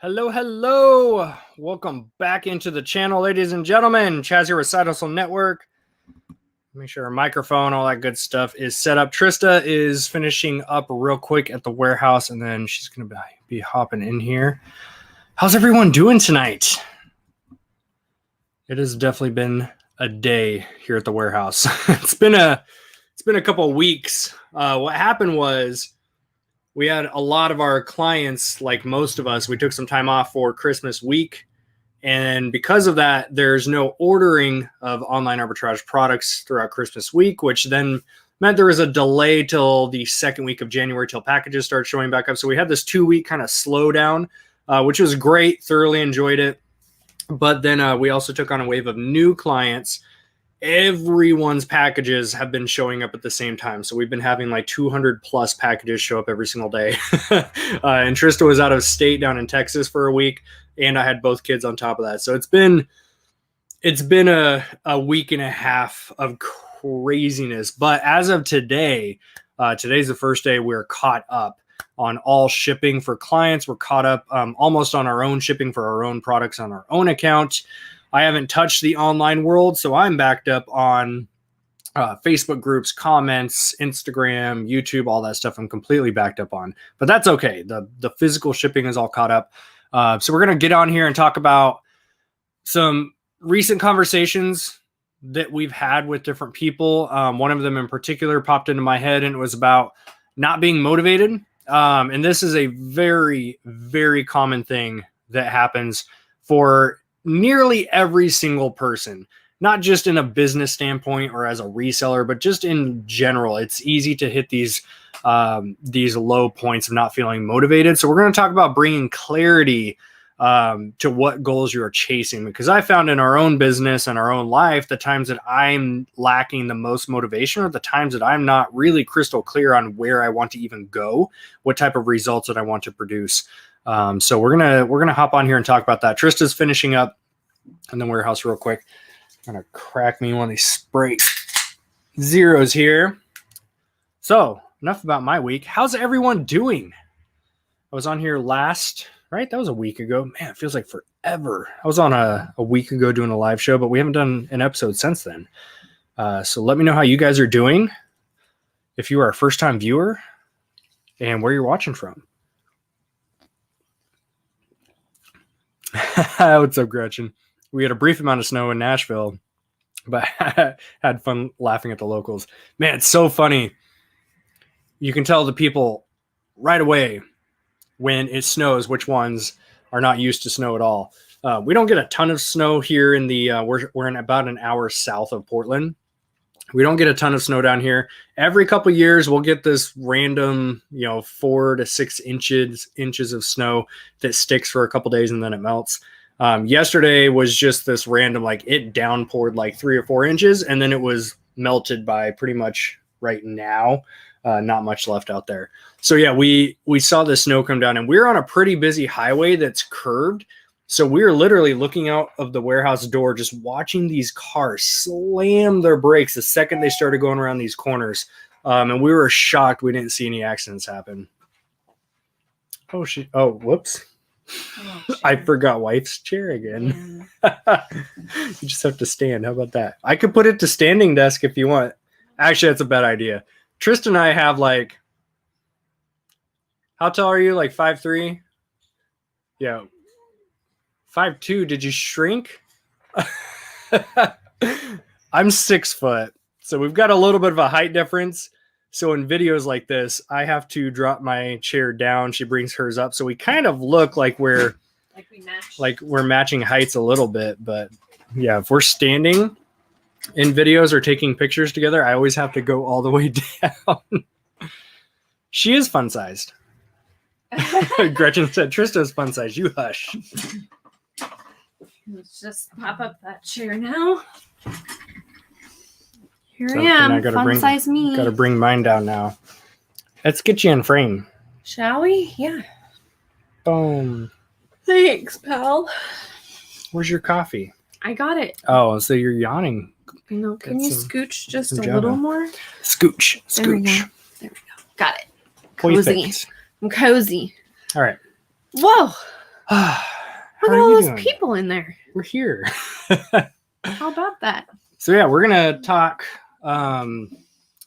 Hello, hello. Welcome back into the channel, ladies and gentlemen. Chaz here with Side Hustle Network. Make sure our microphone, all that good stuff is set up. Trista is finishing up real quick at the warehouse, and then she's going to be hopping in here. How's everyone doing tonight? It has definitely been a day here at the warehouse. It's been a couple of weeks. What happened was, we had a lot of our clients, like most of us, we took some time off for Christmas week. And because of that, there's no ordering of online arbitrage products throughout Christmas week, which then meant there was a delay till the second week of January till packages start showing back up. So we had this 2-week kind of slowdown, which was great. Thoroughly enjoyed it. But then we also took on a wave of new clients. Everyone's packages have been showing up at the same time. So we've been having like 200 plus packages show up every single day. And Trista was out of state down in Texas for a week, and I had both kids on top of that. So it's been a week and a half of craziness. But as of today, today's the first day we're caught up on all shipping for clients. We're caught up almost on our own shipping for our own products on our own account. I haven't touched the online world, so I'm backed up on Facebook groups, comments, Instagram, YouTube, all that stuff. I'm completely backed up on, but that's okay. The physical shipping is all caught up. So we're going to get on here and talk about some recent conversations that we've had with different people. One of them in particular popped into my head, and it was about not being motivated. And this is a very, very common thing that happens for nearly every single person, not just in a business standpoint or as a reseller, but just in general. It's easy to hit these low points of not feeling motivated. So we're going to talk about bringing clarity to what goals you are chasing, because I found in our own business and our own life, the times that I'm lacking the most motivation are the times that I'm not really crystal clear on where I want to even go, what type of results that I want to produce. So we're gonna hop on here and talk about that. Trista's finishing up in the warehouse real quick. I'm gonna crack me one of these spray zeros here. So enough about my week. How's everyone doing? I was on here last, right? That was a week ago. Man, it feels like forever. I was on a week ago doing a live show, but we haven't done an episode since then. So let me know how you guys are doing. If you are a first-time viewer and where you're watching from. What's up, Gretchen? We had a brief amount of snow in Nashville, but had fun laughing at the locals. Man, it's so funny. You can tell the people right away when it snows which ones are not used to snow at all. We don't get a ton of snow here in the we're in about an hour south of Portland. We don't get a ton of snow down here. Every couple of years, we'll get this random, 4 to 6 inches of snow that sticks for a couple days and then it melts. Yesterday was just this random, it downpoured 3 or 4 inches, and then it was melted by pretty much right now. Not much left out there. So yeah, we saw the snow come down, and we're on a pretty busy highway that's curved. So we were literally looking out of the warehouse door, just watching these cars slam their brakes the second they started going around these corners. And we were shocked we didn't see any accidents happen. Oh, whoops. Oh, I forgot wife's chair again. Yeah. You just have to stand. How about that? I could put it to standing desk if you want. Actually, that's a bad idea. Tristan and I have how tall are you? 5'3"? Yeah. 5'2". Did you shrink? I'm 6 foot. So we've got a little bit of a height difference. So in videos like this, I have to drop my chair down. She brings hers up. So we kind of look like we're matching heights a little bit. But yeah, if we're standing in videos or taking pictures together, I always have to go all the way down. She is fun sized. Gretchen said, Trista's fun sized. You hush. Let's just pop up that chair now. Here I am, fun size me. Got to bring mine down now. Let's get you in frame. Shall we? Yeah. Boom. Thanks, pal. Where's your coffee? I got it. Oh, so you're yawning. I know. Can you scooch just a little more? Scooch. There we go. Got it. Cozy. I'm cozy. All right. Whoa. Look at all those people in there. We're here. How about that? So yeah, we're gonna talk.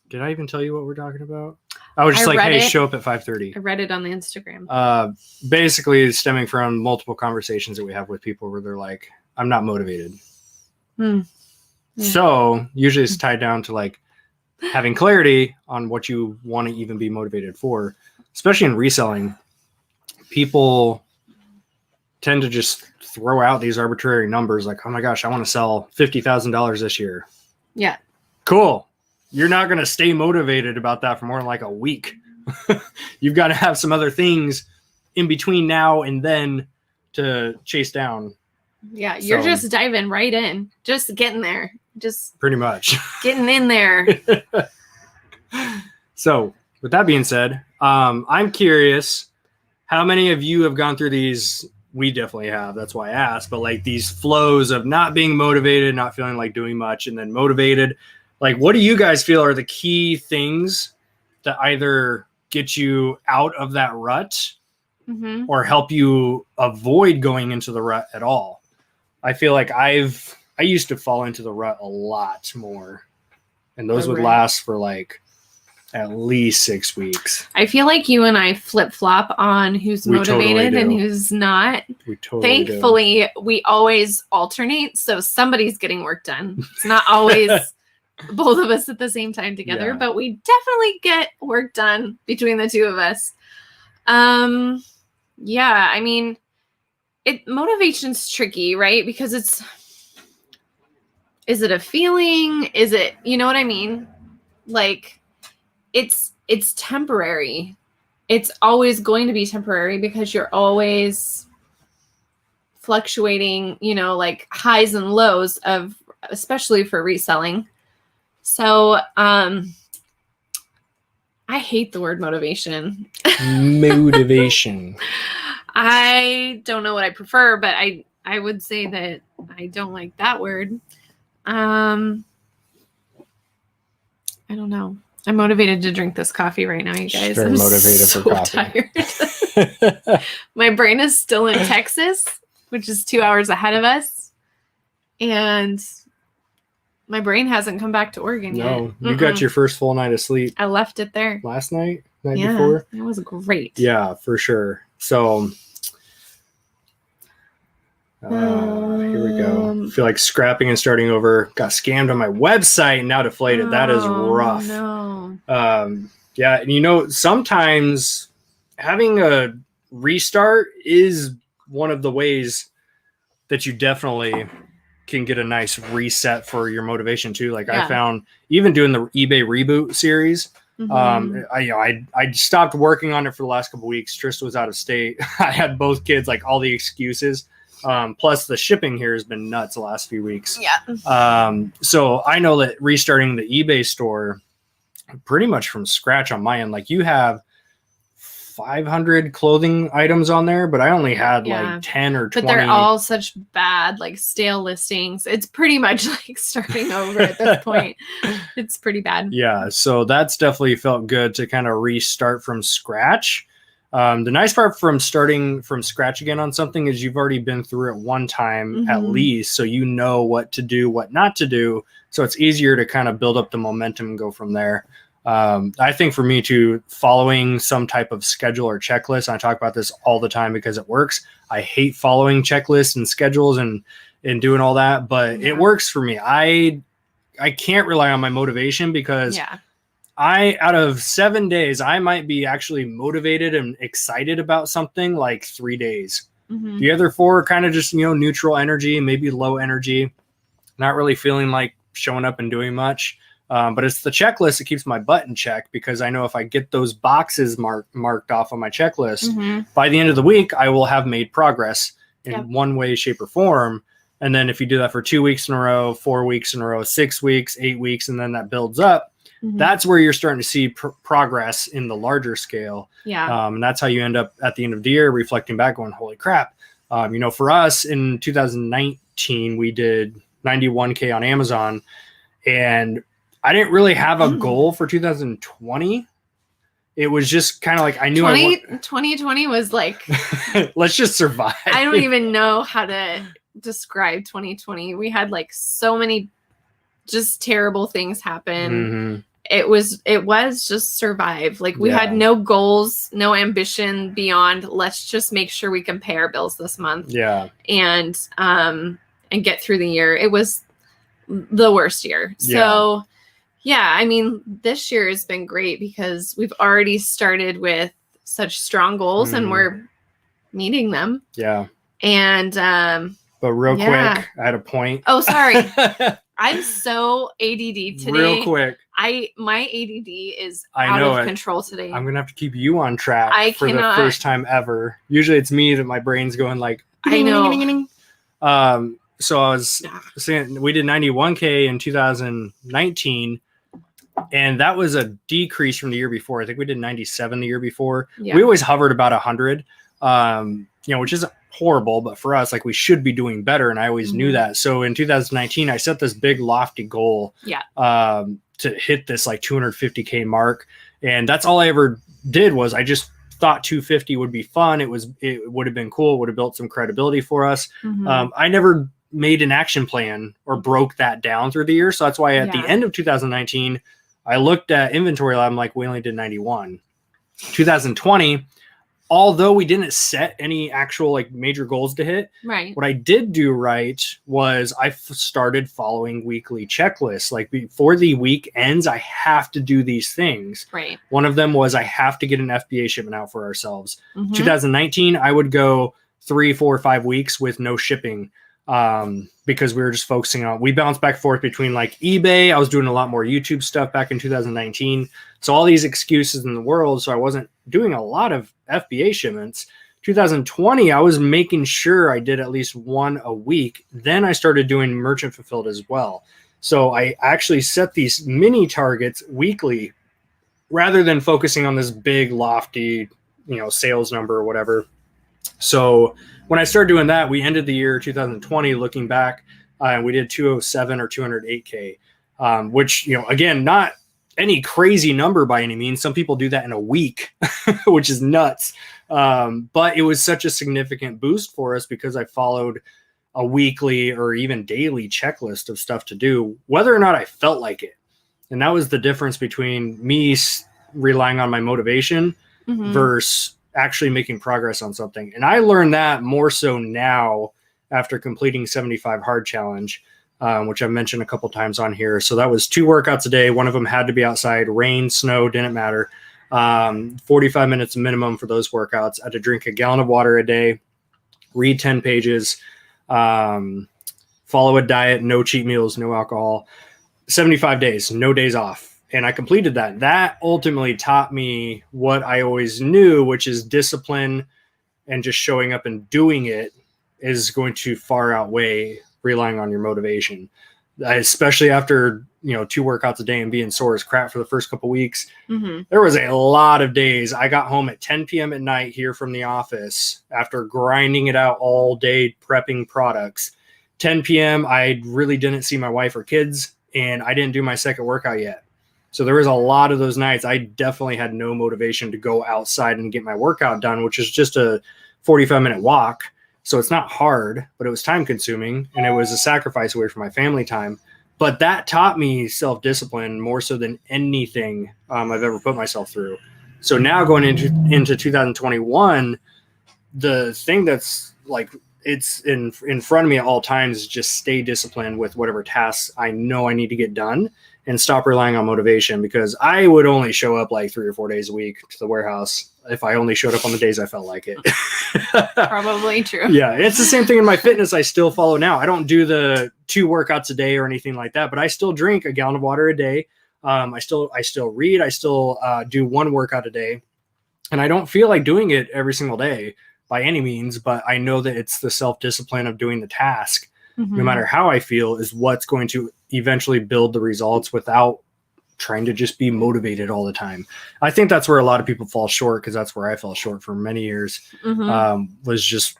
Did I even tell you what we're talking about? I was just hey, show up at 5:30. I read it on the Instagram. Basically stemming from multiple conversations that we have with people where they're like, I'm not motivated. Yeah. So usually it's tied down to like having clarity on what you want to even be motivated for, especially in reselling. People tend to just throw out these arbitrary numbers like, oh my gosh, I want to sell $50,000 this year. Yeah. Cool. You're not going to stay motivated about that for more than like a week. You've got to have some other things in between now and then to chase down. Yeah, you're just diving right in, just getting there, just pretty much getting in there. So with that being said, I'm curious how many of you have gone through these. We definitely have. That's why I asked. But like these flows of not being motivated, not feeling like doing much, and then motivated. Like, what do you guys feel are the key things that either get you out of that rut or help you avoid going into the rut at all? I feel like I used to fall into the rut a lot more, and those would last for like at least 6 weeks. I feel like you and I flip-flop on who's motivated and who's not. We totally Thankfully, we always alternate, so somebody's getting work done. It's not always both of us at the same time together, but we definitely get work done between the two of us. Yeah, I mean, motivation's tricky, right? Because is it a feeling? Is it, you know what I mean? Like, it's temporary. It's always going to be temporary because you're always fluctuating, you know, like highs and lows of, especially for reselling. So, I hate the word motivation. Motivation. I don't know what I prefer, but I would say that I don't like that word. I don't know. I'm motivated to drink this coffee right now, you guys. I'm motivated for coffee. Tired. My brain is still in Texas, which is 2 hours ahead of us. And my brain hasn't come back to Oregon yet. No, you got your first full night of sleep. I left it there. Last night before? It was great. Yeah, for sure. So, here we go. I feel like scrapping and starting over. Got scammed on my website and now deflated. That is rough. No. Yeah, and you know, sometimes having a restart is one of the ways that you definitely can get a nice reset for your motivation too. Like I found even doing the eBay reboot series, I stopped working on it for the last couple of weeks. Trista was out of state. I had both kids, like all the excuses. Plus the shipping here has been nuts the last few weeks. Yeah. So I know that restarting the eBay store pretty much from scratch on my end, like you have 500 clothing items on there, but I only had like 10 or 20. But they're all such bad, like stale listings. It's pretty much like starting over at this point. It's pretty bad. Yeah. So that's definitely felt good to kind of restart from scratch. The nice part from starting from scratch again on something is you've already been through it one time at least. So you know what to do, what not to do. So it's easier to kind of build up the momentum and go from there. I think for me too, following some type of schedule or checklist, and I talk about this all the time because it works. I hate following checklists and schedules and doing all that, but it works for me. I can't rely on my motivation because out of 7 days, I might be actually motivated and excited about something like 3 days. The other 4 are kind of just, neutral energy, maybe low energy, not really feeling like showing up and doing much. But it's the checklist that keeps my butt in check because I know if I get those boxes marked off on my checklist, by the end of the week, I will have made progress in one way, shape, or form. And then if you do that for 2 weeks in a row, 4 weeks in a row, 6 weeks, 8 weeks, and then that builds up, that's where you're starting to see progress in the larger scale. Yeah. And that's how you end up at the end of the year reflecting back going, holy crap. For us in 2019, we did 91K on Amazon, and I didn't really have a goal for 2020. it was just kind of like, I knew 2020 was like, let's just survive. I don't even know how to describe 2020. We had like so many just terrible things happen. It was just survive. Like we had no goals, no ambition beyond let's just make sure we can pay our bills this month. And get through the year. It was the worst year. So yeah, I mean, this year has been great because we've already started with such strong goals and we're meeting them. And but real quick, I had a point. Oh, sorry. I'm so ADD today. Real quick. My ADD is out of control today. I'm gonna have to keep you on track for the first time ever. Usually it's me that my brain's going like, I know. So I was saying we did 91K in 2019, and that was a decrease from the year before. I think we did 97 the year before. We always hovered about 100, which isn't horrible, but for us, like, we should be doing better, and I always knew that. So in 2019, I set this big lofty goal to hit this like 250K mark, and that's all I ever did. Was I just thought 250 would be fun. It would have been cool. It would have built some credibility for us. I never made an action plan or broke that down through the year. So that's why at the end of 2019, I looked at inventory. I'm like, we only did 91. 2020, although we didn't set any actual like major goals to hit, what I did do right was I started following weekly checklists. Like before the week ends, I have to do these things. One of them was I have to get an FBA shipment out for ourselves. 2019, I would go 3, 4, 5 weeks with no shipping. Because we were just focusing on, we bounced back and forth between like eBay. I was doing a lot more YouTube stuff back in 2019. So all these excuses in the world. So I wasn't doing a lot of FBA shipments. 2020, I was making sure I did at least one a week. Then I started doing merchant fulfilled as well. So I actually set these mini targets weekly rather than focusing on this big lofty, sales number or whatever. So when I started doing that, we ended the year 2020 looking back, and we did 207 or 208K, which, again, not any crazy number by any means. Some people do that in a week, which is nuts. But it was such a significant boost for us because I followed a weekly or even daily checklist of stuff to do, whether or not I felt like it. And that was the difference between me relying on my motivation versus actually making progress on something. And I learned that more so now after completing 75 hard challenge, which I've mentioned a couple times on here. So that was 2 workouts a day. One of them had to be outside, rain, snow, didn't matter. 45 minutes minimum for those workouts. I had to drink a gallon of water a day, read 10 pages, follow a diet, no cheat meals, no alcohol, 75 days, no days off. And I completed that. That ultimately taught me what I always knew, which is discipline and just showing up and doing it is going to far outweigh relying on your motivation, especially after, 2 workouts a day and being sore as crap for the first couple weeks. There was a lot of days I got home at 10 p.m. at night here from the office after grinding it out all day, prepping products. 10 p.m. I really didn't see my wife or kids, and I didn't do my second workout yet. So there was a lot of those nights I definitely had no motivation to go outside and get my workout done, which is just a 45-minute walk. So it's not hard, but it was time consuming, and it was a sacrifice away from my family time. But that taught me self-discipline more so than anything I've ever put myself through. So now going into 2021, the thing that's like, it's in front of me at all times is just stay disciplined with whatever tasks I know I need to get done and stop relying on motivation, because I would only show up like 3 or 4 days a week to the warehouse if I only showed up on the days I felt like it. Probably true. Yeah. It's the same thing in my fitness. I still follow now. I don't do the 2 workouts a day or anything like that, but I still drink a gallon of water a day. I still read. I still do 1 workout a day, and I don't feel like doing it every single day by any means, but I know that it's the self-discipline of doing the task, no matter how I feel, is what's going to eventually build the results without trying to just be motivated all the time. I think that's where a lot of people fall short, because that's where I fell short for many years. Was just,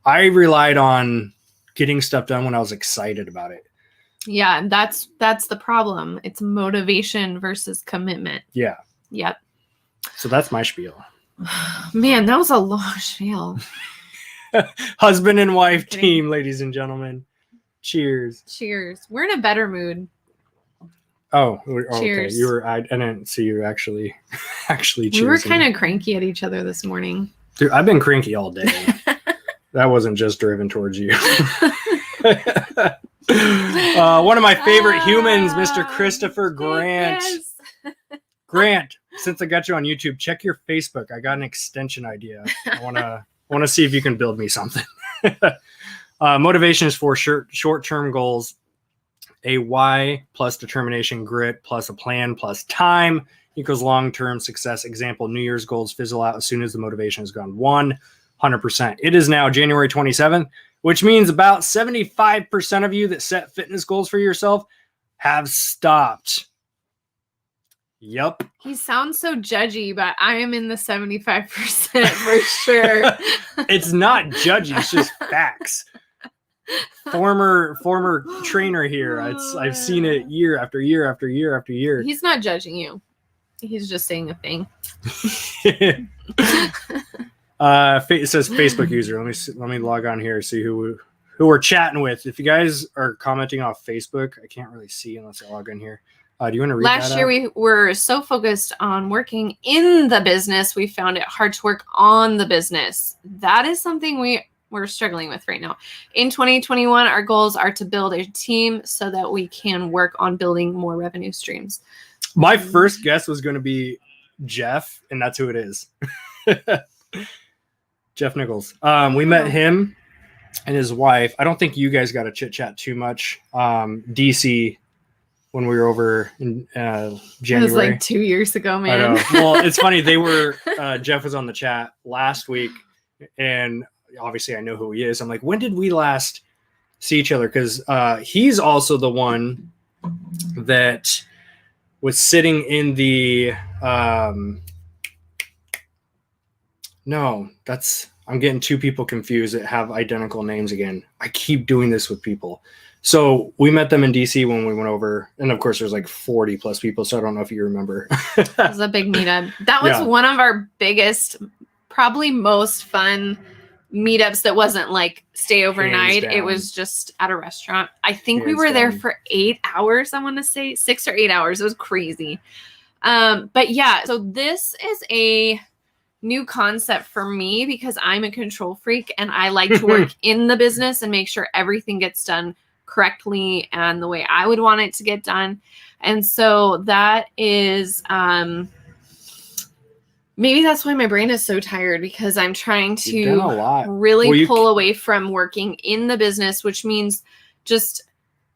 I relied on getting stuff done when I was excited about it. Yeah, and that's the problem. It's motivation versus commitment. Yeah. Yep. So that's my spiel. Man, that was a long spiel. Husband and wife team, ladies and gentlemen. Cheers. Cheers. We're in a better mood. Oh, okay. Cheers. You were. I didn't see you actually cheersing. We were kind of cranky at each other this morning. Dude, I've been cranky all day. That wasn't just driven towards you. One of my favorite humans, Mr. Christopher Grant. Yes. Grant, since I got you on YouTube, check your Facebook. I got an extension idea. I want to see if you can build me something. Motivation is for short-term goals. A why plus determination, grit plus a plan plus time equals long-term success. Example, New Year's goals fizzle out as soon as the motivation is gone. 100%. It is now January 27th, which means about 75% of you that set fitness goals for yourself have stopped. Yep. He sounds so judgy, but I am in the 75% for sure. It's not judgy, it's just facts. Former trainer here. I've seen it year after year after year after year. He's not judging you. He's just saying a thing. It says Facebook user. Let me log on here, see who we're chatting with. If you guys are commenting off Facebook, I can't really see unless I log in here. Do you want to read that Last year, out? we were so focused on working in the business, we found it hard to work on the business. That is something we're struggling with right now. In 2021, our goals are to build a team so that we can work on building more revenue streams. My first guess was going to be Jeff, and that's who it is. Jeff Nichols. We met him and his wife. I don't think you guys got to chit chat too much. DC, when we were over in January. It was like 2 years ago, man. I know. Well, it's funny. They were, Jeff was on the chat last week, and obviously I know who he is. I'm like, when did we last see each other? Because he's also the one that was sitting in the I'm getting two people confused that have identical names again. I keep doing this with people. So we met them in DC when we went over, and of course there's like 40 plus people, so I don't know if you remember. It was a big meetup. That was one of our biggest, probably most fun meetups that wasn't like stay overnight. It was just at a restaurant. I think we were there for 8 hours. I want to say 6 or 8 hours. It was crazy. But yeah, so this is a new concept for me because I'm a control freak and I like to work in the business and make sure everything gets done correctly and the way I would want it to get done. And so that is maybe that's why my brain is so tired, because I'm trying to really pull away from working in the business, which means just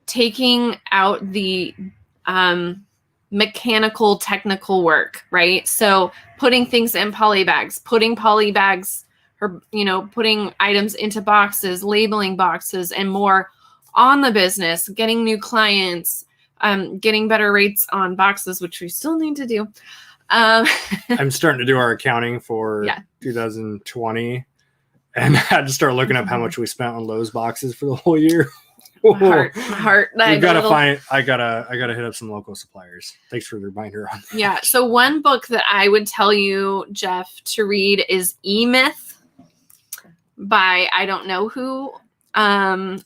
taking out the mechanical, technical work, right? So putting things in poly bags, putting items into boxes, labeling boxes, and more on the business, getting new clients, getting better rates on boxes, which we still need to do. I'm starting to do our accounting for 2020, and I had to start looking up how much we spent on Lowe's boxes for the whole year. My heart. I gotta hit up some local suppliers. Thanks for the reminder on that. Yeah. So one book that I would tell you, Jeff, to read is E-Myth by I don't know who.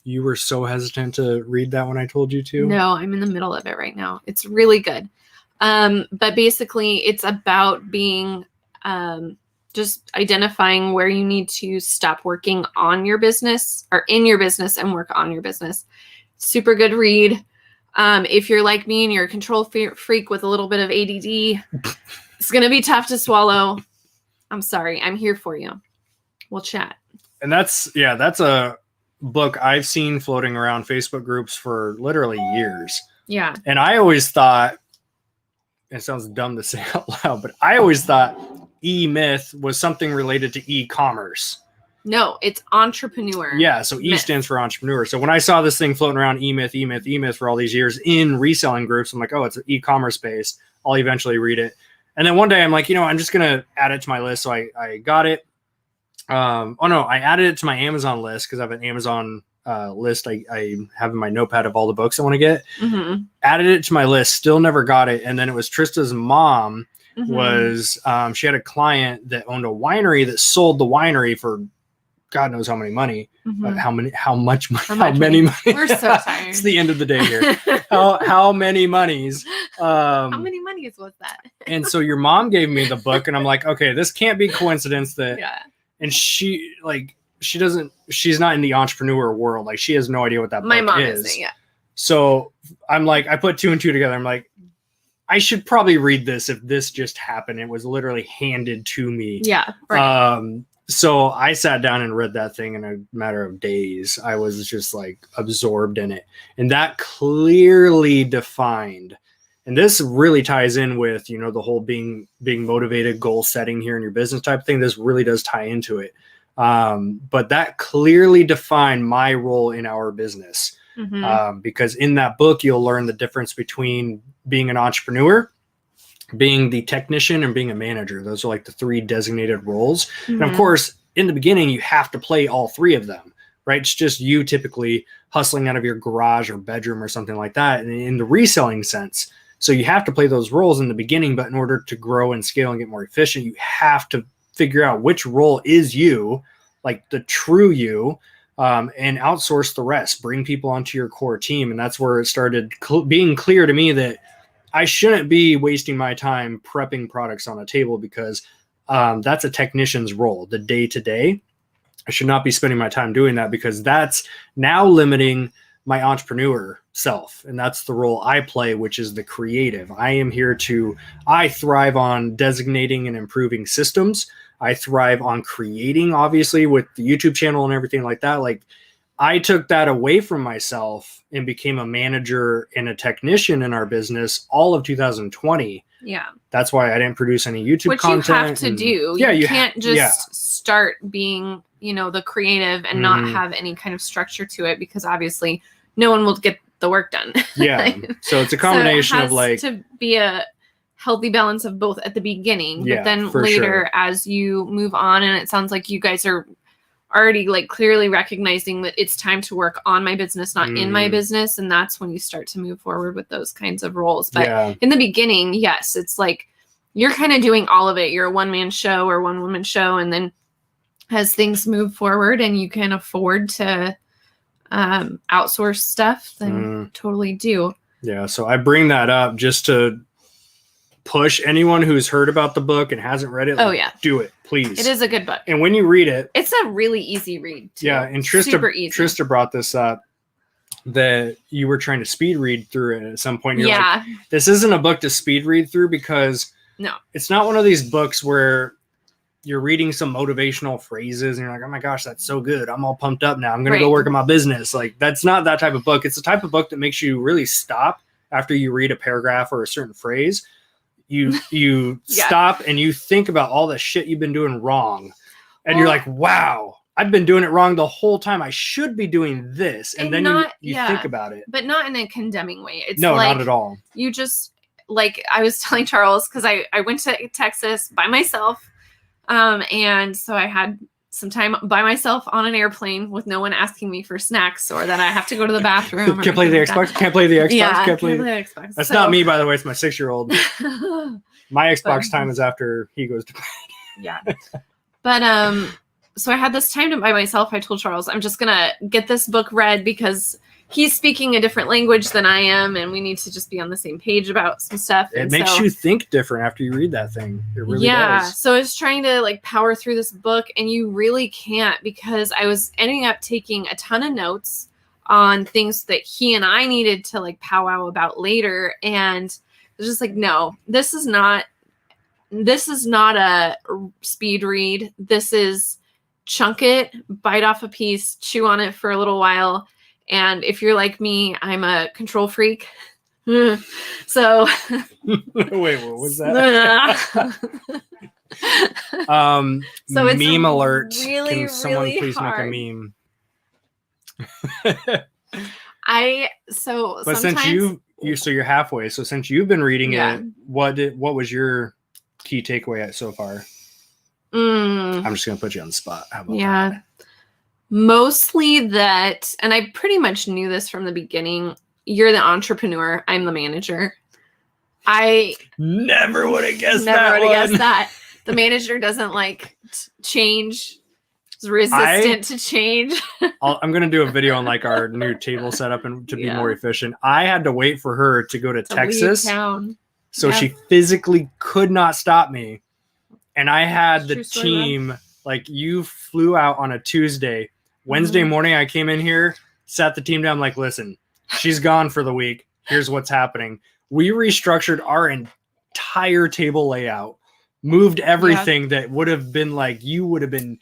You were so hesitant to read that when I told you to. No, I'm in the middle of it right now. It's really good. But basically it's about being, just identifying where you need to stop working on your business or in your business and work on your business. Super good read. If you're like me and you're a control freak with a little bit of ADD, it's going to be tough to swallow. I'm sorry. I'm here for you. We'll chat. And that's a book I've seen floating around Facebook groups for literally years. Yeah. And I always thought, it sounds dumb to say out loud, but I always thought E-Myth was something related to e-commerce. No, it's entrepreneur. Yeah, so E stands for entrepreneur. So when I saw this thing floating around E-Myth for all these years in reselling groups, I'm like, oh, it's an e-commerce space. I'll eventually read it. And then one day I'm like, I'm just going to add it to my list. So I got it. I added it to my Amazon list because I have an Amazon list I have in my notepad of all the books I want to get. Mm-hmm. Added it to my list, still never got it. And then it was Trista's mom was she had a client that owned a winery that sold the winery for God knows how many money. How much money? We're so tired. It's the end of the day here. How many monies? How many monies was that? And so your mom gave me the book, and I'm like, okay, this can't be coincidence that. Yeah. And she's not in the entrepreneur world. Like, she has no idea what that My book mom is. isn't, yeah. So I'm like, I put 2 and 2 together. I'm like, I should probably read this if this just happened. It was literally handed to me. Yeah. Right. So I sat down and read that thing in a matter of days. I was just like absorbed in it. And that clearly defined, and this really ties in with, the whole being motivated, goal setting here in your business type thing. This really does tie into it. But that clearly defined my role in our business. Because in that book, you'll learn the difference between being an entrepreneur, being the technician, and being a manager. Those are like the 3 designated roles. And of course, in the beginning, you have to play all 3 of them, right? It's just you typically hustling out of your garage or bedroom or something like that. And in the reselling sense, so you have to play those roles in the beginning, but in order to grow and scale and get more efficient, you have to figure out which role is you, like the true you, and outsource the rest, bring people onto your core team. And that's where it started being clear to me that I shouldn't be wasting my time prepping products on a table, because that's a technician's role, the day-to-day. I should not be spending my time doing that, because that's now limiting my entrepreneur self. And that's the role I play, which is the creative. I thrive on designating and improving systems. I thrive on creating, obviously, with the YouTube channel and everything like that. Like, I took that away from myself and became a manager and a technician in our business all of 2020. Yeah. That's why I didn't produce any YouTube content. Which you have to do. Yeah, you can't just start being, the creative and not have any kind of structure to it, because obviously no one will get the work done. Yeah. So it's a combination so it has of to be a healthy balance of both at the beginning, but then later as you move on, and it sounds like you guys are already like clearly recognizing that it's time to work on my business, not in my business. And that's when you start to move forward with those kinds of roles. But in the beginning, yes, it's like you're kind of doing all of it. You're a one-man show or one-woman show. And then as things move forward and you can afford to outsource stuff, then totally do. Yeah. So I bring that up just to push anyone who's heard about the book and hasn't read it. Do it, please. It is a good book. And when you read it, it's a really easy read too. Yeah. And super easy. Trista brought this up, that you were trying to speed read through it at some point. You're like, this isn't a book to speed read through, because it's not one of these books where you're reading some motivational phrases and you're like, oh my gosh, that's so good. I'm all pumped up now. I'm going to go work on my business. Like, that's not that type of book. It's the type of book that makes you really stop after you read a paragraph or a certain phrase. You stop and you think about all the shit you've been doing wrong. And you're like, wow, I've been doing it wrong the whole time. I should be doing this. And then you think about it. But not in a condemning way. It's no, not at all. You just, like I was telling Charles, because I went to Texas by myself. And so I had some time by myself on an airplane with no one asking me for snacks, or that I have to go to the bathroom. Can't play the Xbox. Can't play the Xbox. Yeah, can't play the Xbox. That's not me, by the way. It's my 6-year-old. My Xbox time is after he goes to bed. Yeah. But so I had this time by myself. I told Charles, I'm just gonna get this book read, because he's speaking a different language than I am, and we need to just be on the same page about some stuff. It makes you think different after you read that thing. It really does. So I was trying to like power through this book, and you really can't, because I was ending up taking a ton of notes on things that he and I needed to like powwow about later. And it's just like, no, this is not a speed read. This is chunk it, bite off a piece, chew on it for a little while. And if you're like me, I'm a control freak. So wait, what was that? So it's meme alert. Really, can someone really please hard. make a meme? But since you're halfway. So since you've been reading it, what was your key takeaway so far? I'm just gonna put you on the spot. How about that? Mostly that, and I pretty much knew this from the beginning, you're the entrepreneur, I'm the manager. I never would have guessed never that. would have guessed that. The manager doesn't like change. Is resistant to change. I'm going to do a video on like our new table setup and to be more efficient. I had to wait for her to go to Texas. Town. So she physically could not stop me. And I had the team, like you flew out on a Tuesday. Wednesday morning, I came in here, sat the team down, like, listen, she's gone for the week. Here's what's happening. We restructured our entire table layout, moved everything that would have been like, you would have been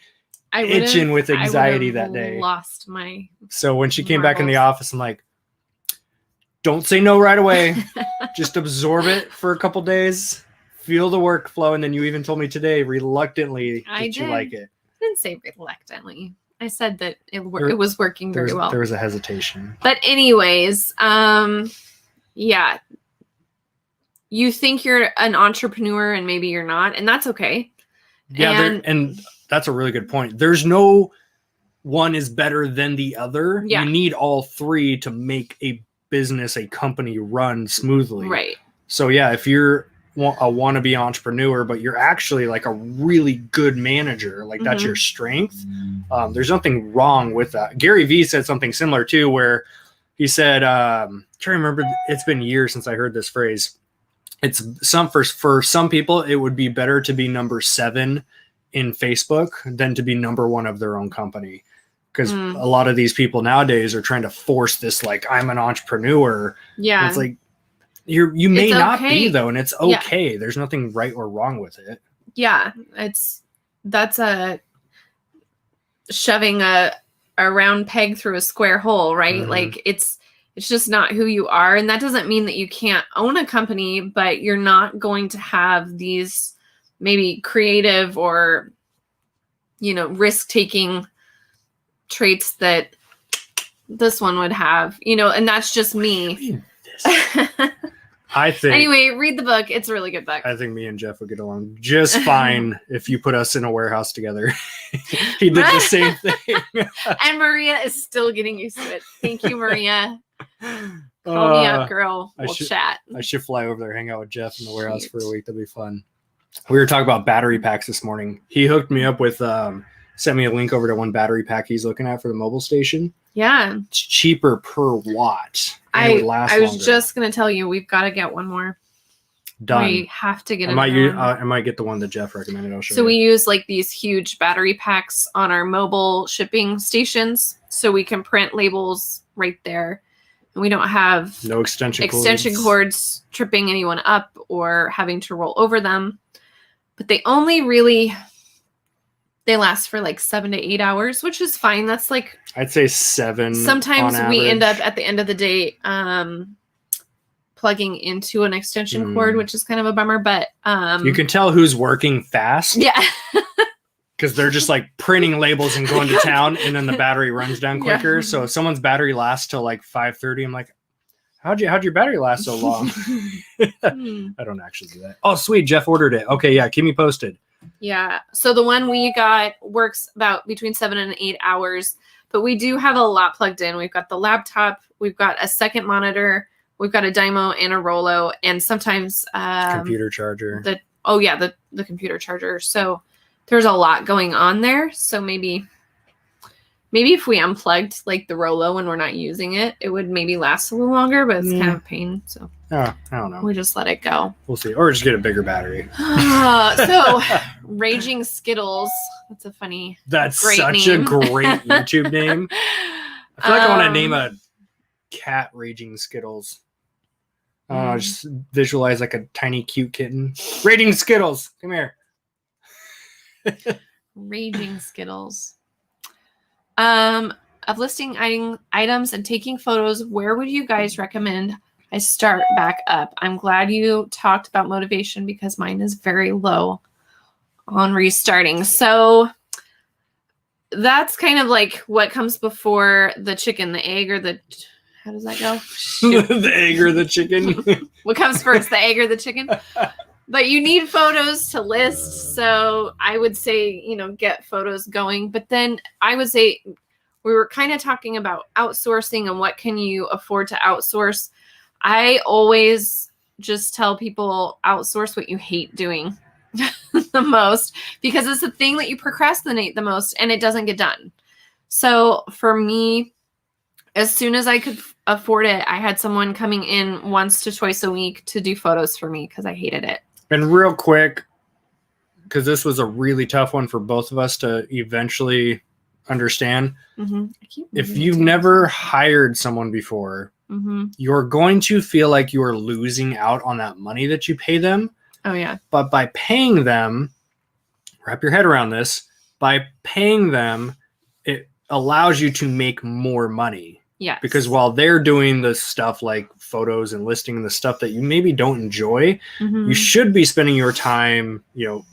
itching with anxiety that day. Lost my. So when she came back in the office, I'm like, don't say no right away. Just absorb it for a couple days. Feel the workflow. And then you even told me today, reluctantly, that you like it. I didn't say reluctantly. I said that it was working very well. There was a hesitation. But anyways, yeah. You think you're an entrepreneur and maybe you're not, and that's okay. Yeah, and that's a really good point. There's no one is better than the other. Yeah. You need all three to make a business, a company run smoothly. Right. So yeah, if you're a wannabe entrepreneur, but you're actually like a really good manager, like that's your strength, there's nothing wrong with that. Gary Vee said something similar too, where he said, trying to remember, it's been years since I heard this phrase. It's for some people, it would be better to be number 7 in Facebook than to be number 1 of their own company. Because a lot of these people nowadays are trying to force this, like, I'm an entrepreneur. Yeah. And it's like, you may not be though. And it's okay. Yeah. There's nothing right or wrong with it. Yeah. That's a shoving a round peg through a square hole, right? Like it's just not who you are. And that doesn't mean that you can't own a company, but you're not going to have these maybe creative or, risk-taking traits that this one would have, and that's just me. I think. Anyway, read the book. It's a really good book. I think me and Jeff would get along just fine if you put us in a warehouse together. He did the same thing. And Maria is still getting used to it. Thank you, Maria. Call me up, girl. We'll chat. I should fly over there, hang out with Jeff in the warehouse for a week. That'd be fun. We were talking about battery packs this morning. He hooked me up with, sent me a link over to one battery pack he's looking at for the mobile station. Yeah. It's cheaper per watt. I was just going to tell you, we've got to get one more. Done. We have to get I might get the one that Jeff recommended. I'll show you. So we use like these huge battery packs on our mobile shipping stations so we can print labels right there. And we don't have no extension cords tripping anyone up or having to roll over them. But they only they last for like 7 to 8 hours, which is fine. That's like, I'd say 7. Sometimes we end up at the end of the day plugging into an extension cord, which is kind of a bummer. But you can tell who's working fast. Yeah. Because they're just like printing labels and going to town, and then the battery runs down quicker. Yeah. So if someone's battery lasts till like 5:30, I'm like, how'd your battery last so long? I don't actually do that. Oh, sweet. Jeff ordered it. Okay. Yeah. Keep me posted. Yeah. So the one we got works about between 7 and 8 hours, but we do have a lot plugged in. We've got the laptop, we've got a second monitor, we've got a Dymo and a Rollo, and sometimes computer charger. The computer charger. So there's a lot going on there. So maybe if we unplugged like the Rollo when we're not using it, it would maybe last a little longer, but it's kind of a pain. So I don't know. We just let it go. We'll see. Or just get a bigger battery. So Raging Skittles. That's a funny. That's great such name. a great YouTube name. I feel like I want to name a cat Raging Skittles. Just visualize like a tiny cute kitten. Raging Skittles. Come here. Raging Skittles. Of listing items and taking photos, where would you guys recommend I start back up? I'm glad you talked about motivation because mine is very low on restarting. So that's kind of like what comes before the chicken, the egg or the, how does that go? The egg or the chicken? What comes first, the egg or the chicken? But you need photos to list. So I would say, get photos going. But then I would say we were kind of talking about outsourcing and what can you afford to outsource. I always just tell people outsource what you hate doing the most, because it's the thing that you procrastinate the most and it doesn't get done. So for me, as soon as I could afford it, I had someone coming in once to twice a week to do photos for me because I hated it. And real quick, because this was a really tough one for both of us to eventually understand. If you've never hired someone before, you're going to feel like you are losing out on that money that you pay them. Oh, yeah. But by paying them, wrap your head around this, by paying them, it allows you to make more money. Yeah. Because while they're doing the stuff like photos and listing the stuff that you maybe don't enjoy, you should be spending your time,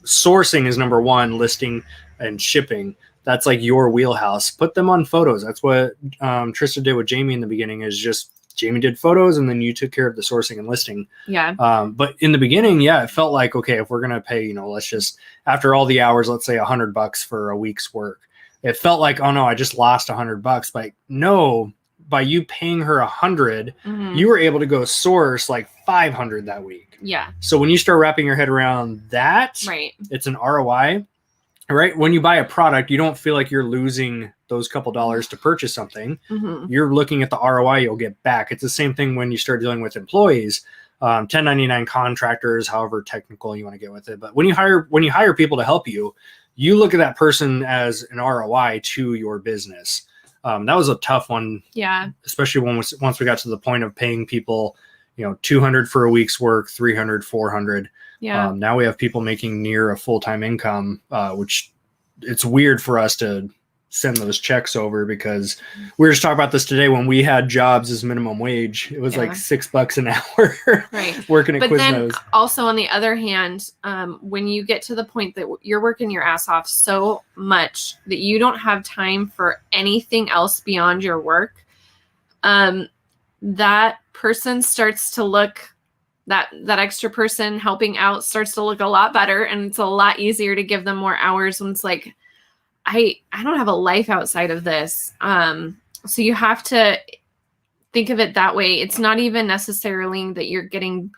sourcing is number one, listing and shipping. That's like your wheelhouse. Put them on photos. That's what Trista did with Jamie in the beginning, is just Jamie did photos and then you took care of the sourcing and listing. Yeah. But in the beginning, it felt like, okay, if we're going to pay, let's just, after all the hours, let's say $100 for a week's work. It felt like, oh no, I just lost $100. But no, by you paying her $100, you were able to go source like 500 that week. Yeah. So when you start wrapping your head around that, right, it's an ROI, right? When you buy a product, you don't feel like you're losing those couple dollars to purchase something. You're looking at the ROI you'll get back. It's the same thing when you start dealing with employees, 1099 contractors, however technical you want to get with it. But when you hire people to help you, you look at that person as an ROI to your business. That was a tough one. Yeah. Especially once we got to the point of paying people, $200 for a week's work, $300, $400. Yeah. Now we have people making near a full-time income, which it's weird for us to send those checks over, because we were just talking about this today. When we had jobs as minimum wage, it was like $6 an hour. Right. Working at Quiznos. But then also on the other hand, when you get to the point that you're working your ass off so much that you don't have time for anything else beyond your work, that person starts to look, that extra person helping out starts to look a lot better, and it's a lot easier to give them more hours when it's like, I don't have a life outside of this. So you have to think of it that way. It's not even necessarily that you're getting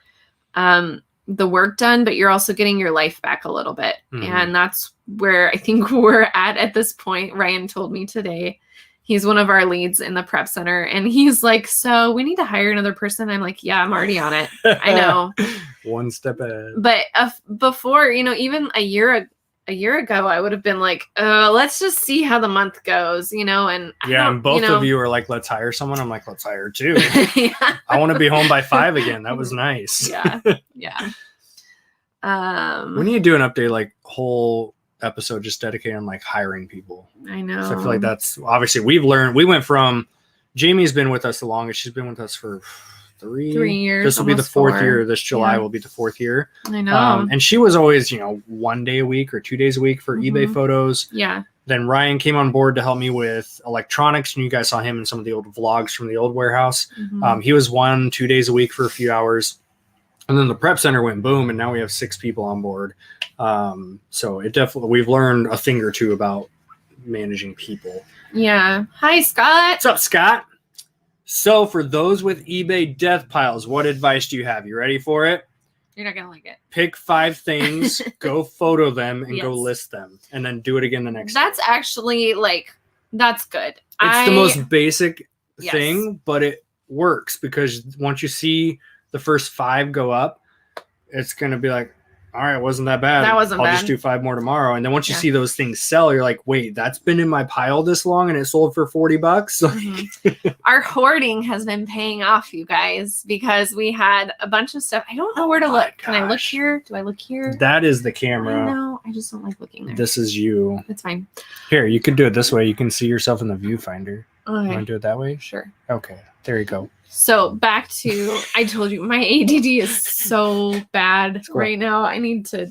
the work done, but you're also getting your life back a little bit. And that's where I think we're at this point. Ryan told me today, he's one of our leads in the prep center, and he's like, so we need to hire another person. I'm like, yeah, I'm already on it. I know. One step ahead. But before, even a year ago, I would have been like, let's just see how the month goes, and and both of you are like, let's hire someone. I'm like, let's hire her too. I want to be home by 5 again. That was nice. Yeah. We need to do an update, like whole episode just dedicated on like hiring people. I know. So I feel like that's obviously we went from, Jamie's been with us the longest. She's been with us for 3 years. This will be the 4th year. This July will be the 4th year. I know. And she was always, 1 day a week or 2 days a week for eBay photos. Yeah. Then Ryan came on board to help me with electronics, and you guys saw him in some of the old vlogs from the old warehouse. He was 1-2 days a week for a few hours. And then the prep center went boom, and now we have 6 people on board. So we've learned a thing or two about managing people. Yeah. Hi, Scott. What's up, Scott? So for those with eBay death piles, what advice do you have? You ready for it? You're not going to like it. Pick 5 things, go photo them, and go list them, and then do it again the next day. That's actually that's good. It's the most basic thing, but it works, because once you see the first 5 go up, it's going to be like, all right, wasn't that bad. That wasn't bad. I'll just do 5 more tomorrow. And then once you see those things sell, you're like, wait, that's been in my pile this long and it sold for $40. Our hoarding has been paying off, you guys, because we had a bunch of stuff. I don't know where to look. Can I look here? Do I look here? That is the camera. No, I just don't like looking there. This is you. It's fine. Here, you could do it this way. You can see yourself in the viewfinder. Okay. You want to do it that way? Sure. Okay. There you go. So back to, I told you, my ADD is so bad right now. I need to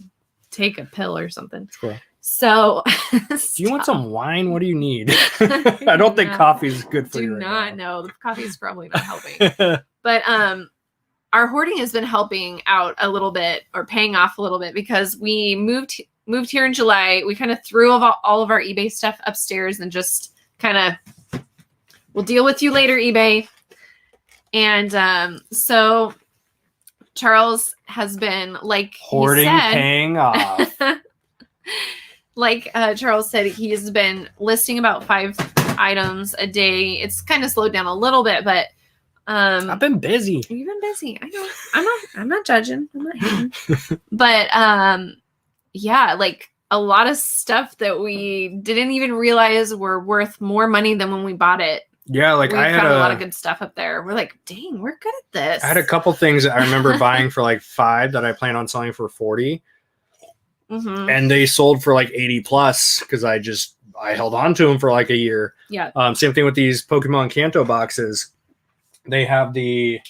take a pill or something. So do you want some wine? What do you need? I don't think coffee is good for you. Do not know. The coffee is probably not helping. But our hoarding has been helping out a little bit, or paying off a little bit, because we moved here in July. We kind of threw all of our eBay stuff upstairs and just kind of, we'll deal with you later, eBay. And so Charles has been, like hoarding, he said, paying off. like Charles said, he's been listing about 5 items a day. It's kind of slowed down a little bit, but I've been busy. You've been busy. I know. I'm not judging. I'm not hating. But yeah, like a lot of stuff that we didn't even realize were worth more money than when we bought it. Yeah, like we found a lot of good stuff up there. We're like, dang, we're good at this. I had a couple things that I remember buying for like 5 that I plan on selling for 40. Mm-hmm. And they sold for like 80 plus because I held on to them for like a year. Yeah. Same thing with these Pokemon Kanto boxes. They have is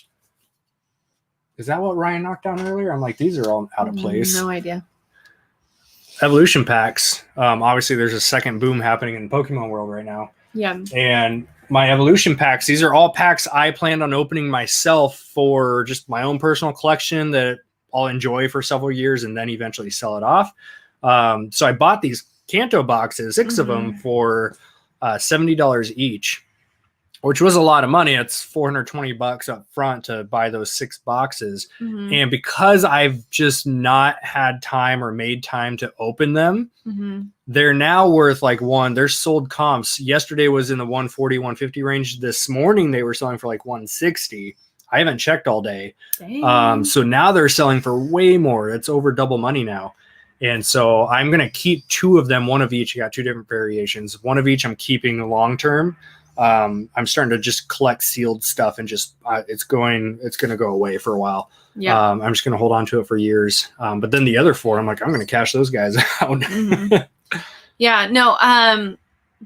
that what Ryan knocked down earlier? I'm like, these are all out of place. No idea. Evolution packs. Obviously there's a second boom happening in the Pokemon world right now. Yeah. And my evolution packs, these are all packs I planned on opening myself for just my own personal collection that I'll enjoy for several years and then eventually sell it off. So I bought these Kanto boxes, 6 of them for $70 each, which was a lot of money. It's $420 up front to buy those 6 boxes. Mm-hmm. And because I've just not had time or made time to open them, they're now worth like they're sold comps. Yesterday was in the 140, 150 range. This morning they were selling for like 160. I haven't checked all day. So now they're selling for way more. It's over double money now. And so I'm going to keep 2 of them, one of each. I got 2 different variations. One of each I'm keeping long term. I'm starting to just collect sealed stuff and just it's going to go away for a while. Yeah. I'm just going to hold on to it for years. But then the other 4, I'm like, I'm going to cash those guys out. Yeah, no,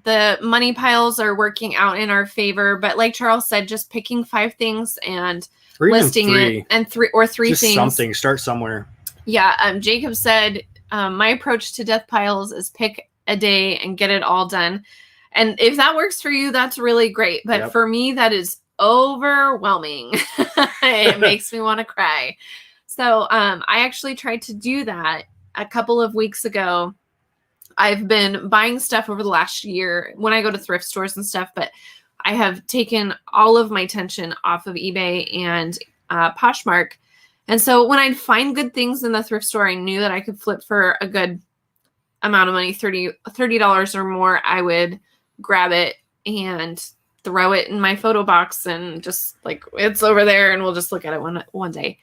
the money piles are working out in our favor, but like Charles said, just picking 5 things and listing 3. it, and 3 just things. Something, start somewhere. Yeah. Jacob said, my approach to death piles is pick a day and get it all done. And if that works for you, that's really great. But for me, that is overwhelming. It makes me want to cry. So I actually tried to do that a couple of weeks ago. I've been buying stuff over the last year when I go to thrift stores and stuff, but I have taken all of my attention off of eBay and Poshmark. And so when I'd find good things in the thrift store, I knew that I could flip for a good amount of money, $30 or more. I would grab it and throw it in my photo box and just like, it's over there and we'll just look at it one day.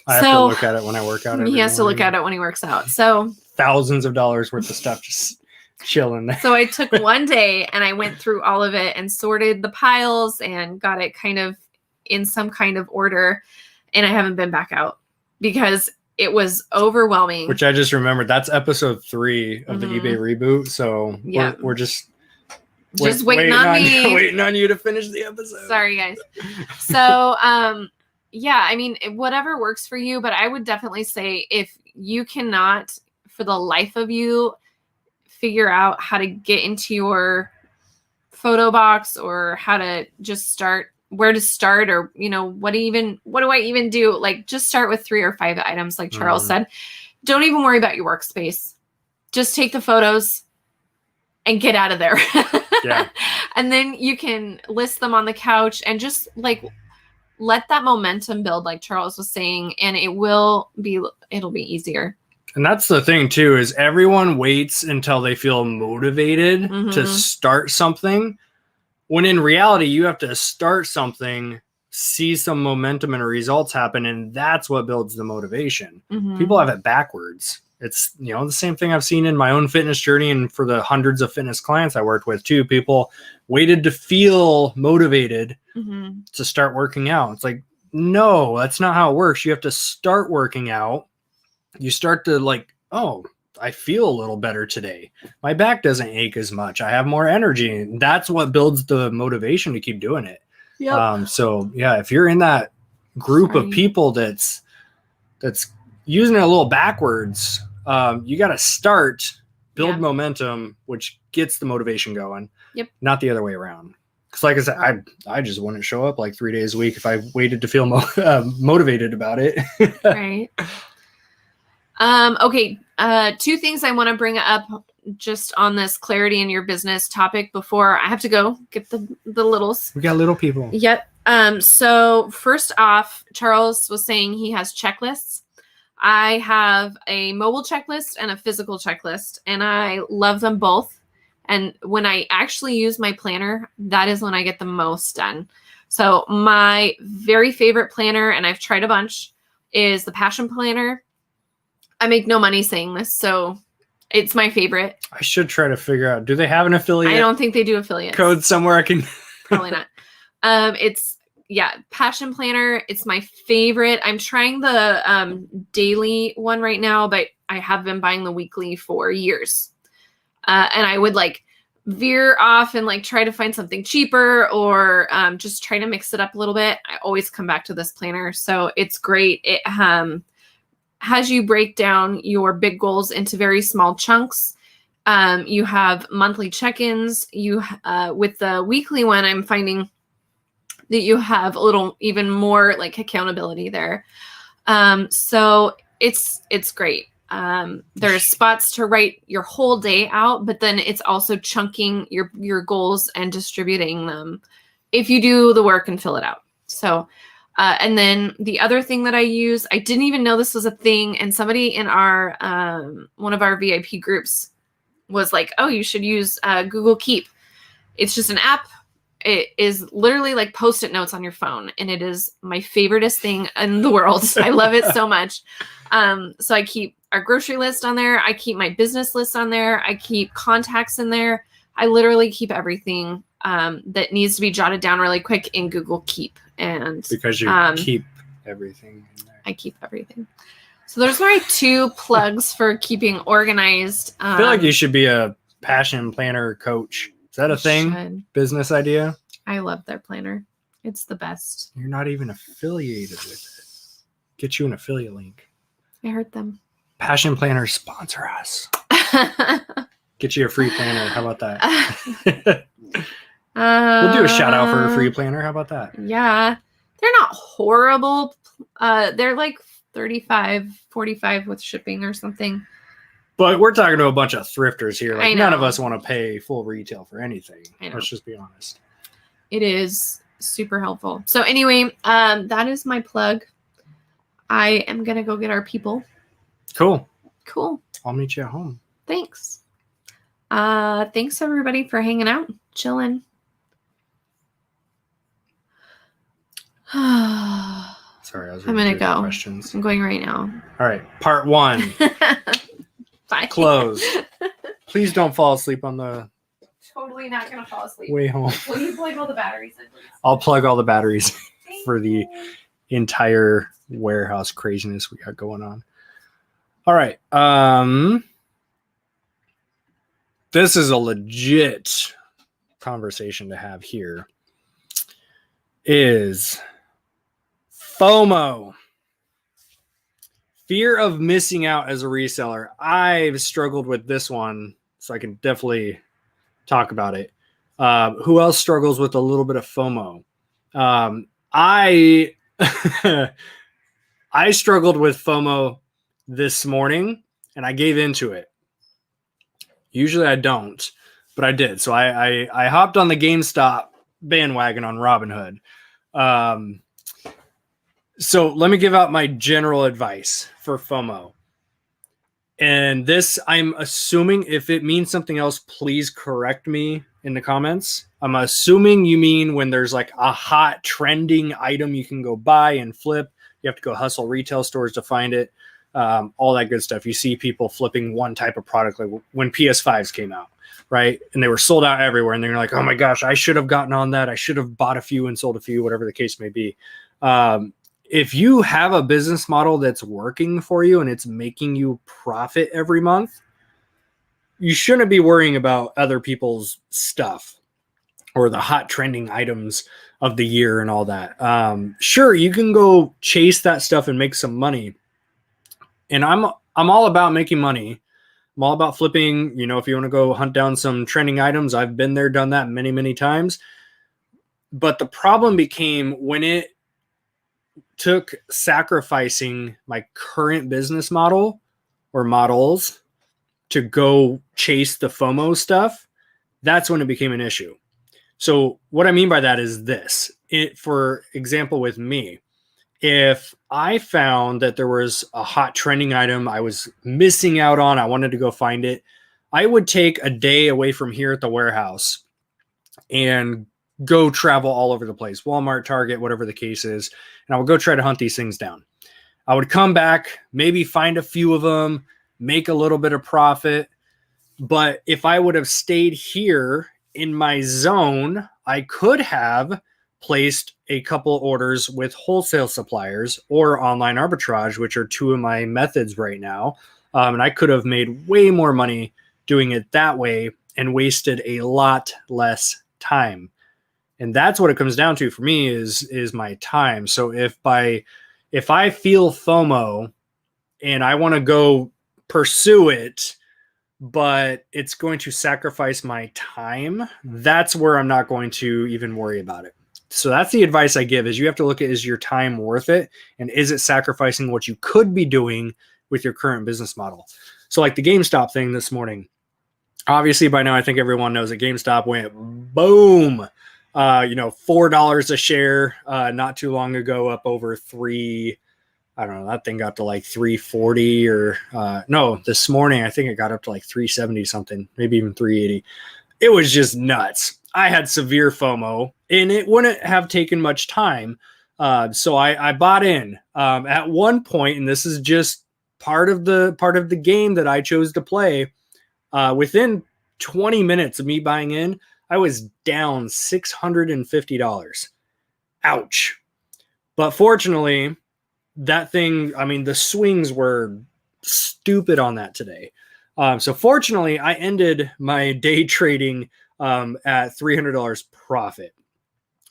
I have to look at it when I work out. He has to look at it when he works out. So thousands of dollars worth of stuff just chilling there. So I took one day and I went through all of it and sorted the piles and got it kind of in some kind of order. And I haven't been back out because it was overwhelming. Which I just remembered. That's episode 3 of the eBay reboot. So we're just waiting on me. Waiting on you to finish the episode. Sorry, guys. So, yeah, I mean, whatever works for you, but I would definitely say if you cannot, for the life of you, figure out how to get into your photo box or how to just start, where to start, or, you know, what do I even do? Like, just start with 3 or 5 items, like Charles said. Don't even worry about your workspace. Just take the photos and get out of there. Yeah. And then you can list them on the couch and just like let that momentum build, like Charles was saying, and it'll be easier. And that's the thing too, is everyone waits until they feel motivated to start something, when in reality you have to start something, see some momentum and results happen, and that's what builds the motivation. People have it backwards. It's, you know, the same thing I've seen in my own fitness journey and for the hundreds of fitness clients I worked with too. People waited to feel motivated to start working out. It's like, no, that's not how it works. You have to start working out. You start to like, oh, I feel a little better today. My back doesn't ache as much. I have more energy. And that's what builds the motivation to keep doing it. Yep. So yeah, if you're in that group of people that's using it a little backwards, you got to start, build momentum, which gets the motivation going. Yep. Not the other way around. Because like I said, I just wouldn't show up like 3 days a week if I waited to feel motivated about it. Right. Okay. 2 things I want to bring up just on this clarity in your business topic before I have to go get the littles. We got little people. Yep. So first off, Charles was saying he has checklists. I have a mobile checklist and a physical checklist, and I love them both. And when I actually use my planner, that is when I get the most done. So my very favorite planner, and I've tried a bunch, is the Passion Planner. I make no money saying this, so it's my favorite. I should try to figure out, do they have an affiliate? I don't think they do affiliates. Code somewhere I can. Probably not. It's Passion Planner. It's my favorite. I'm trying the daily one right now, but I have been buying the weekly for years. And I would like veer off and like try to find something cheaper or just try to mix it up a little bit. I always come back to this planner. So it's great. It has you break down your big goals into very small chunks. You have monthly check-ins. You with the weekly one, I'm finding that you have a little even more like accountability there. So it's great. There's spots to write your whole day out, but then it's also chunking your goals and distributing them if you do the work and fill it out. So, and then the other thing that I use, I didn't even know this was a thing. And somebody in our, one of our VIP groups was like, oh, you should use Google Keep. It's just an app. It is literally like Post-it notes on your phone. And it is my favoriteest thing in the world. I love it so much. So I keep our grocery list on there. I keep my business list on there. I keep contacts in there. I literally keep everything that needs to be jotted down really quick in Google Keep. And because you keep everything in there. I keep everything. So there's my 2 plugs for keeping organized. I feel like you should be a Passion Planner coach. Is that a thing? Should. Business idea? I love their planner. It's the best. You're not even affiliated with it. Get you an affiliate link. I heard them. Passion Planner, sponsor us. Get you a free planner. How about that? We'll do a shout out for a free planner. How about that? Yeah. They're not horrible. They're like 35, 45 with shipping or something. But we're talking to a bunch of thrifters here. Like, I know. none of us want to pay full retail for anything. Let's just be honest. It is super helpful. So anyway, that is my plug. I am going to go get our people. Cool. I'll meet you at home. Thanks. Thanks everybody for hanging out, chilling. Sorry, I'm going to go. Questions. I'm going right now. All right. Part 1. Bye. Close. Please don't fall asleep on the Totally not going to fall asleep. way home. Will you plug all the batteries in, please? I'll plug all the batteries for the entire warehouse craziness we got going on. All right. This is a legit conversation to have here. Is FOMO. Fear of missing out as a reseller. I've struggled with this one, so I can definitely talk about it. Who else struggles with a little bit of FOMO? I I struggled with FOMO this morning, and I gave into it. Usually I don't, but I did. So I hopped on the GameStop bandwagon on Robinhood. So let me give out my general advice for FOMO. And this, I'm assuming, if it means something else, please correct me in the comments. I'm assuming you mean when there's like a hot trending item you can go buy and flip. You have to go hustle retail stores to find it. All that good stuff. You see people flipping one type of product, like when PS5s came out, right? And they were sold out everywhere. And they're like, oh my gosh, I should have gotten on that. I should have bought a few and sold a few, whatever the case may be. If you have a business model that's working for you and it's making you profit every month, you shouldn't be worrying about other people's stuff or the hot trending items of the year and all that. Sure, you can go chase that stuff and make some money. And I'm all about making money. I'm all about flipping. You know, if you want to go hunt down some trending items, I've been there, done that many, many times. But the problem became when it took sacrificing my current business model or models to go chase the FOMO stuff. That's when it became an issue. So what I mean by that is this. for example, with me, if I found that there was a hot trending item I was missing out on, I wanted to go find it, I would take a day away from here at the warehouse and go travel all over the place, Walmart, Target, whatever the case is. And I would go try to hunt these things down. I would come back, maybe find a few of them, make a little bit of profit. But if I would have stayed here in my zone, I could have placed a couple orders with wholesale suppliers or online arbitrage, which are two of my methods right now. And I could have made way more money doing it that way and wasted a lot less time. And that's what it comes down to for me is my time. So if I feel FOMO and I want to go pursue it, but it's going to sacrifice my time, that's where I'm not going to even worry about it. So that's the advice I give, is you have to look at, is your time worth it? And is it sacrificing what you could be doing with your current business model? So like the GameStop thing this morning, obviously by now I think everyone knows that GameStop went boom, $4 a share not too long ago, up over I don't know, that thing got to like 340 or no, this morning I think it got up to like 370 something, maybe even 380. It was just nuts. I had severe FOMO and it wouldn't have taken much time. So I bought in at one point, and this is just part of the game that I chose to play. Within 20 minutes of me buying in, I was down $650. Ouch. But fortunately, that thing, I mean, the swings were stupid on that today. So fortunately, I ended my day trading at $300 profit.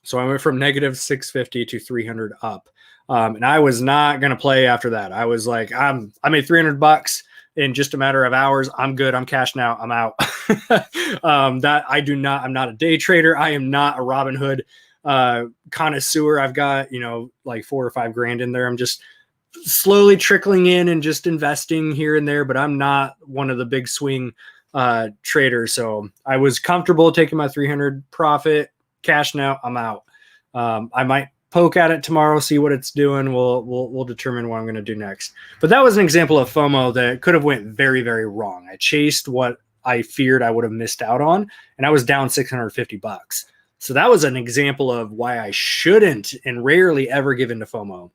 So I went from negative 650 to 300 up. And I was not going to play after that. I was like, I made $300 in just a matter of hours. I'm good. I'm cashed now. I'm out. I'm not a day trader. I am not a Robinhood connoisseur. I've got, like $4 or $5 grand in there. I'm just slowly trickling in and just investing here and there, but I'm not one of the big swing traders. So I was comfortable taking my 300 profit, cash now. I'm out. I might poke at it tomorrow, see what it's doing. We'll determine what I'm going to do next. But that was an example of FOMO that could have went very, very wrong. I chased what I feared I would have missed out on, and I was down $650. So that was an example of why I shouldn't and rarely ever give into FOMO.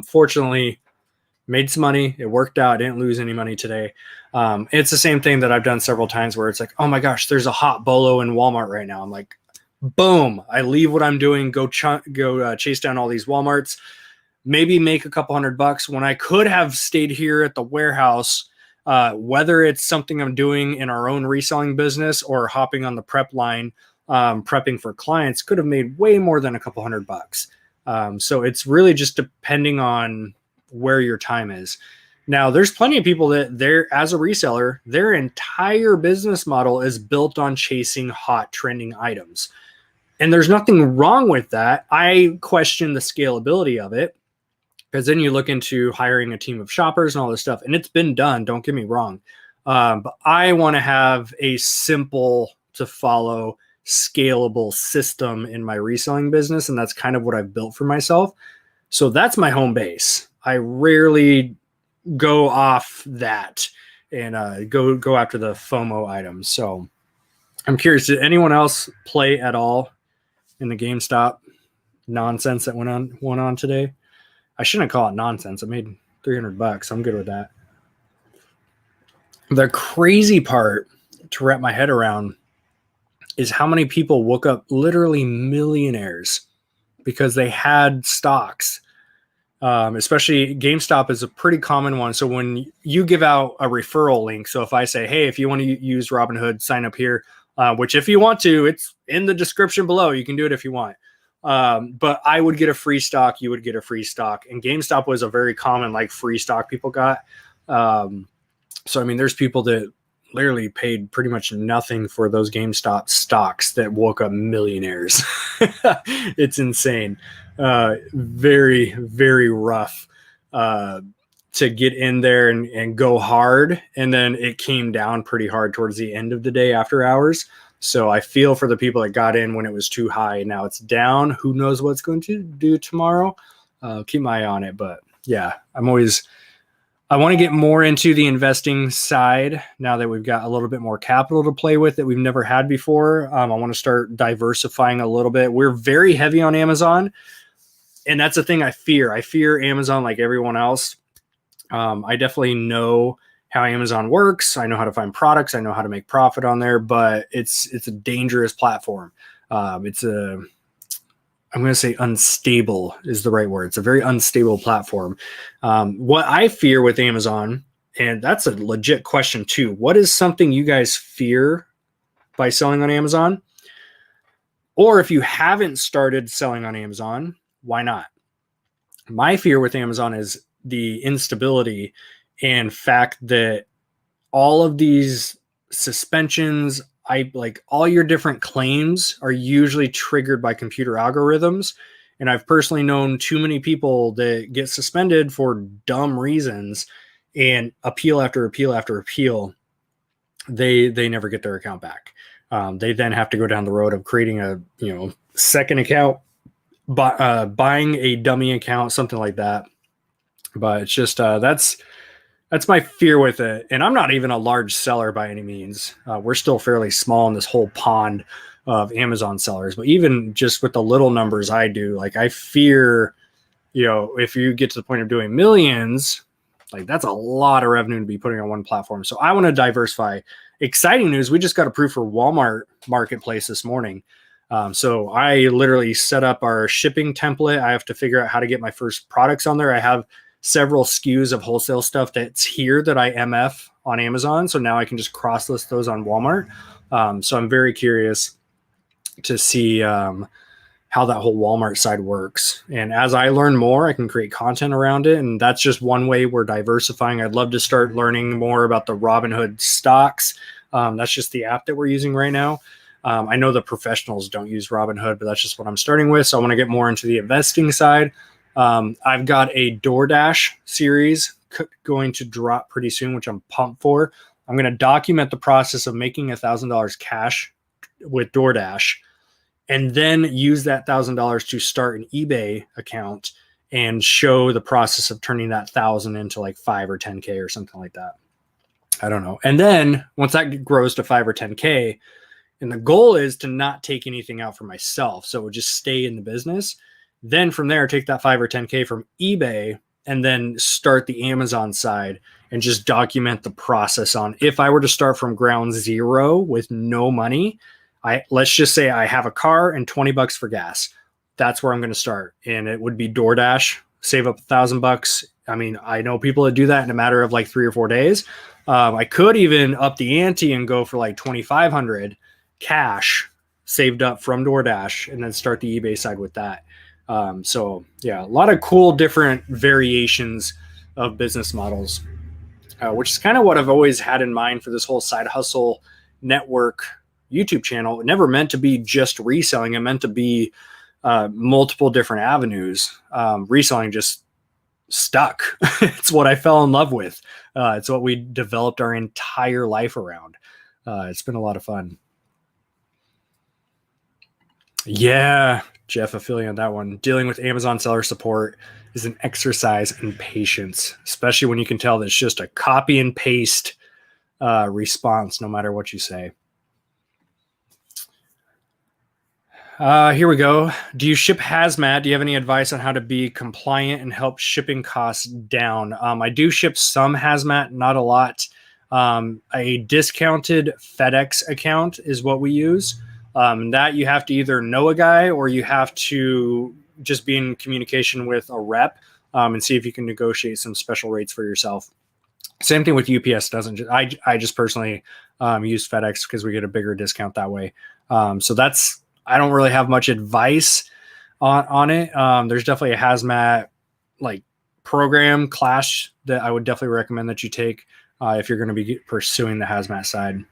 Fortunately, made some money. It worked out. I didn't lose any money today. It's the same thing that I've done several times where it's like, oh my gosh, there's a hot bolo in Walmart right now. I'm like, boom, I leave what I'm doing, go chase down all these Walmarts, maybe make a couple $100 when I could have stayed here at the warehouse. Whether it's something I'm doing in our own reselling business or hopping on the prep line, prepping for clients, could have made way more than a couple $100. So it's really just depending on where your time is. Now, there's plenty of people that as a reseller, their entire business model is built on chasing hot trending items. And there's nothing wrong with that. I question the scalability of it, because then you look into hiring a team of shoppers and all this stuff, and it's been done. Don't get me wrong. But I want to have a simple to follow, scalable system in my reselling business. And that's kind of what I've built for myself. So that's my home base. I rarely go off that and go after the FOMO items. So I'm curious, did anyone else play at all in the GameStop nonsense that went on today? I shouldn't call it nonsense. I made $300. I'm good with that. The crazy part to wrap my head around is how many people woke up literally millionaires because they had stocks. Especially GameStop is a pretty common one. So when you give out a referral link, so if I say, hey, if you want to use Robinhood, sign up here, which if you want to, it's in the description below. You can do it if you want. But I would get a free stock. You would get a free stock. And GameStop was a very common like free stock people got. So, I mean, there's people that literally paid pretty much nothing for those GameStop stocks that woke up millionaires. It's insane. Very, very rough to get in there and go hard. And then it came down pretty hard towards the end of the day after hours. So I feel for the people that got in when it was too high. Now it's down. Who knows what's going to do tomorrow? Keep my eye on it. But yeah, I want to get more into the investing side now that we've got a little bit more capital to play with that we've never had before. I want to start diversifying a little bit. We're very heavy on Amazon, and that's the thing I fear. I fear Amazon like everyone else. I definitely know how Amazon works. I know how to find products. I know how to make profit on there, but it's a dangerous platform. I'm going to say unstable is the right word. It's a very unstable platform. What I fear with Amazon, and that's a legit question too, what is something you guys fear by selling on Amazon? Or if you haven't started selling on Amazon, why not? My fear with Amazon is the instability and fact that all of these suspensions, all your different claims are usually triggered by computer algorithms. And I've personally known too many people that get suspended for dumb reasons, and appeal after appeal after appeal, they never get their account back. They then have to go down the road of creating a second account, buying a dummy account, something like that. But it's just that's my fear with it. And I'm not even a large seller by any means. We're still fairly small in this whole pond of Amazon sellers. But even just with the little numbers I do, like I fear, if you get to the point of doing millions, like that's a lot of revenue to be putting on one platform. So I want to diversify. Exciting news. We just got approved for Walmart Marketplace this morning. So I literally set up our shipping template. I have to figure out how to get my first products on there. I have several SKUs of wholesale stuff that's here that I MF on Amazon. So now I can just cross list those on Walmart. So I'm very curious to see how that whole Walmart side works. And as I learn more, I can create content around it. And that's just one way we're diversifying. I'd love to start learning more about the Robinhood stocks. That's just the app that we're using right now. I know the professionals don't use Robinhood, but that's just what I'm starting with. So I want to get more into the investing side. I've got a DoorDash series going to drop pretty soon, which I'm pumped for. I'm going to document the process of making $1,000 cash with DoorDash, and then use that $1,000 to start an eBay account and show the process of turning that 1,000 into like 5 or 10K or something like that. I don't know. And then once that grows to 5 or 10K, and the goal is to not take anything out for myself, so it would just stay in the business. Then from there, take that 5 or 10K from eBay and then start the Amazon side and just document the process on. If I were to start from ground zero with no money, let's just say I have a car and $20 for gas. That's where I'm going to start. And it would be DoorDash, save up $1,000. I mean, I know people that do that in a matter of like 3 or 4 days. I could even up the ante and go for like $2,500 cash saved up from DoorDash and then start the eBay side with that. So yeah, a lot of cool different variations of business models, which is kind of what I've always had in mind for this whole side hustle network YouTube channel. It never meant to be just reselling. It meant to be multiple different avenues. Reselling just stuck. It's what I fell in love with. It's what we developed our entire life around. It's been a lot of fun. Yeah, Jeff, I feel you on that one. Dealing with Amazon seller support is an exercise in patience, especially when you can tell that it's just a copy and paste response, no matter what you say. Here we go. Do you ship Hazmat? Do you have any advice on how to be compliant and help shipping costs down? I do ship some Hazmat, not a lot. A discounted FedEx account is what we use. That you have to either know a guy or you have to just be in communication with a rep and see if you can negotiate some special rates for yourself. Same thing with UPS. I just personally use FedEx because we get a bigger discount that way. So I don't really have much advice on it. There's definitely a Hazmat program class that I would definitely recommend that you take if you're going to be pursuing the Hazmat side.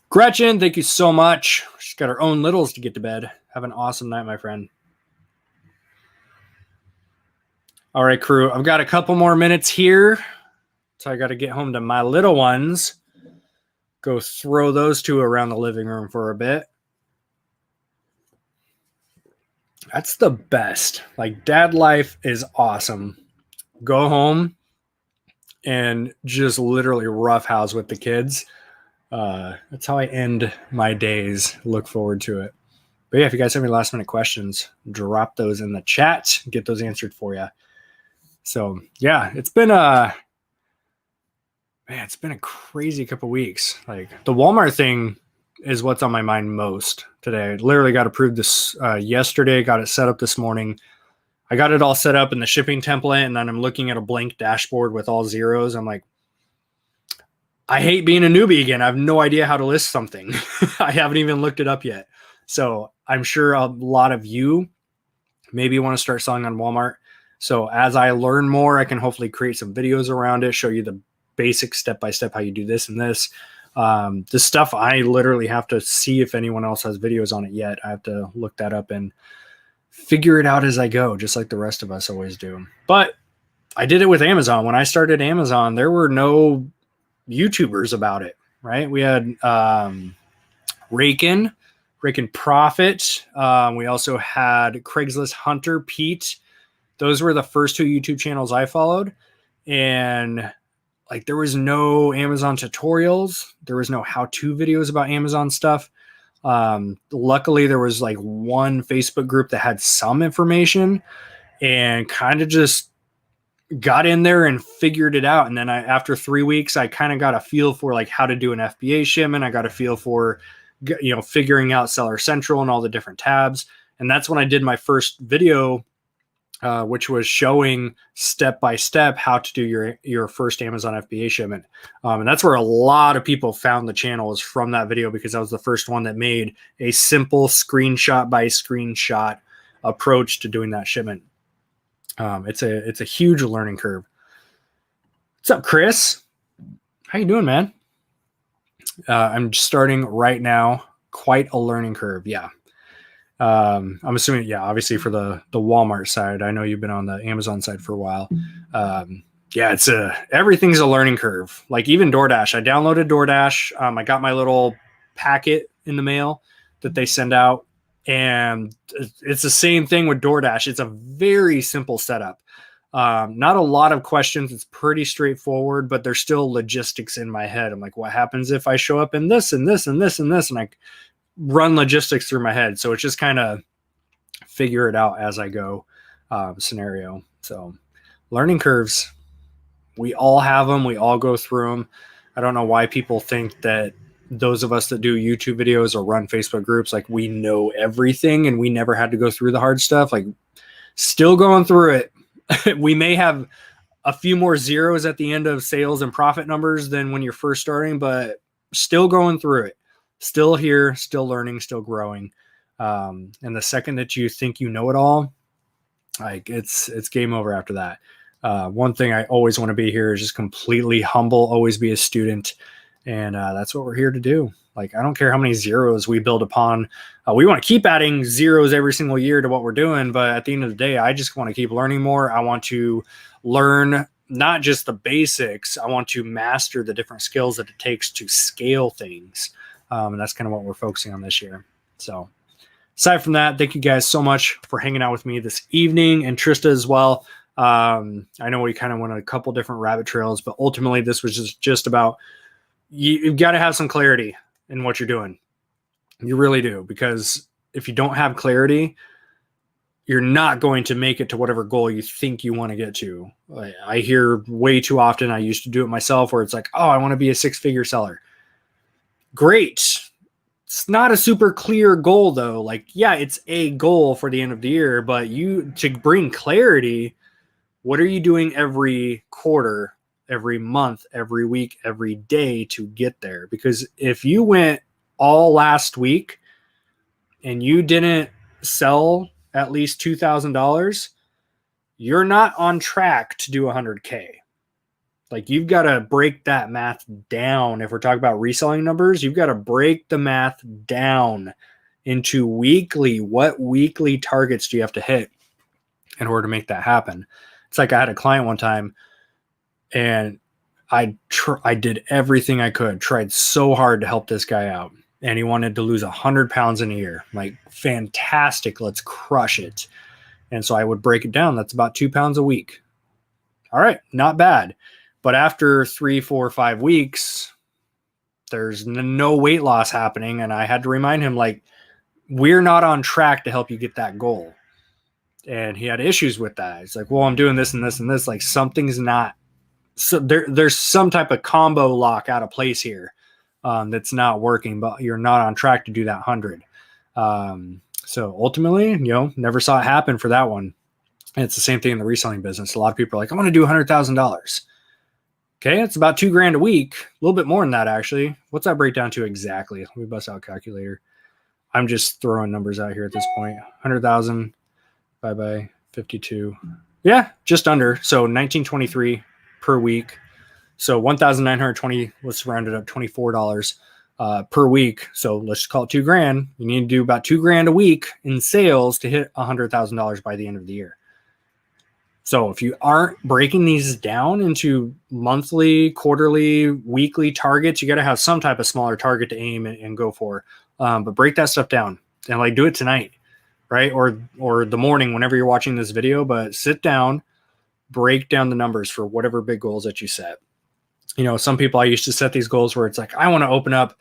Gretchen, thank you so much. She's got her own littles to get to bed. Have an awesome night, my friend. All right, crew. I've got a couple more minutes here. So I got to get home to my little ones. Go throw those two around the living room for a bit. That's the best. Like, dad life is awesome. Go home and just literally roughhouse with the kids. That's how I end my days. Look forward to it. But yeah, if you guys have any last minute questions, drop those in the chat. Get those answered for you. So yeah, it's been a crazy couple weeks. Like, the Walmart thing is what's on my mind most today. I literally got approved this yesterday, got it set up this morning. I got it all set up in the shipping template, and then I'm looking at a blank dashboard with all zeros. I'm like, I hate being a newbie again. I have no idea how to list something. I haven't even looked it up yet. So I'm sure a lot of you maybe want to start selling on Walmart. So as I learn more, I can hopefully create some videos around it, show you the basic step-by-step how you do this and this. The stuff I literally have to see if anyone else has videos on it yet. I have to look that up and figure it out as I go, just like the rest of us always do. But I did it with Amazon. When I started Amazon, there were no YouTubers about it, right? We had Rake Profit. We also had Craigslist Hunter Pete. Those were the first two YouTube channels I followed. And like, there was no Amazon tutorials. There was no how-to videos about Amazon stuff. Luckily, there was like one Facebook group that had some information, and kind of just got in there and figured it out. And then after 3 weeks, I kind of got a feel for like how to do an FBA shipment. I got a feel for, figuring out Seller Central and all the different tabs. And that's when I did my first video, which was showing step-by-step how to do your first Amazon FBA shipment. And that's where a lot of people found the channel, is from that video, because I was the first one that made a simple screenshot by screenshot approach to doing that shipment. It's a huge learning curve. What's up, Chris? How you doing, man? I'm starting right now. Quite a learning curve. Yeah. I'm assuming, yeah, obviously for the Walmart side. I know you've been on the Amazon side for a while. Yeah, everything's a learning curve. Like, even DoorDash. I downloaded DoorDash. I got my little packet in the mail that they send out. And it's the same thing with DoorDash. It's a very simple setup. Not a lot of questions. It's pretty straightforward, but there's still logistics in my head. I'm like, what happens if I show up in this and this and this and this? And I run logistics through my head. So it's just kind of figure it out as I go scenario. So learning curves, we all have them. We all go through them. I don't know why people think that those of us that do YouTube videos or run Facebook groups, like, we know everything and we never had to go through the hard stuff. Like, still going through it. We may have a few more zeros at the end of sales and profit numbers than when you're first starting, but still going through it. Still here, still learning, still growing. And the second that you think you know it all, like, it's game over after that. One thing I always want to be here is just completely humble, always be a student. And that's what we're here to do. Like, I don't care how many zeros we build upon. We want to keep adding zeros every single year to what we're doing. But at the end of the day, I just want to keep learning more. I want to learn not just the basics. I want to master the different skills that it takes to scale things. And that's kind of what we're focusing on this year. So aside from that, thank you guys so much for hanging out with me this evening, and Trista as well. I know we kind of went on a couple different rabbit trails, but ultimately this was just about, you've got to have some clarity in what you're doing. You really do, because if you don't have clarity, you're not going to make it to whatever goal you think you want to get to. I hear way too often, I used to do it myself, where it's like, oh, I want to be a 6-figure seller. Great. It's not a super clear goal though. Like, yeah, it's a goal for the end of the year, but to bring clarity, what are you doing every quarter, every month, every week, every day to get there? Because if you went all last week and you didn't sell at least $2,000, you're not on track to do 100K. Like, you've got to break that math down. If we're talking about reselling numbers, you've got to break the math down into weekly. What weekly targets do you have to hit in order to make that happen? It's like, I had a client one time, and I did everything I could, tried so hard to help this guy out. And he wanted to lose 100 pounds in a year. Like, fantastic. Let's crush it. And so I would break it down. That's about 2 pounds a week. All right. Not bad. But after 3, 4, 5 weeks, there's no weight loss happening. And I had to remind him, like, we're not on track to help you get that goal. And he had issues with that. It's like, well, I'm doing this and this and this. Like, something's not. So there's some type of combo lock out of place here that's not working, but you're not on track to do that 100. So ultimately, never saw it happen for that one. And it's the same thing in the reselling business. A lot of people are like, I want to do $100,000. Okay, it's about $2,000 a week, a little bit more than that actually. What's that break down to exactly? Let me bust out a calculator. I'm just throwing numbers out here at this point. 100,000 by 52. Yeah, just under. So 1923 per week. So 1,920. Let's round it up, $24 per week. So let's just call it $2,000. You need to do about $2,000 a week in sales to hit $100,000 by the end of the year. So if you aren't breaking these down into monthly, quarterly, weekly targets, you got to have some type of smaller target to aim and go for. But break that stuff down and like do it tonight, right? Or the morning, whenever you're watching this video, but sit down, break down the numbers for whatever big goals that you set. Some people, I used to set these goals where it's like, I want to open up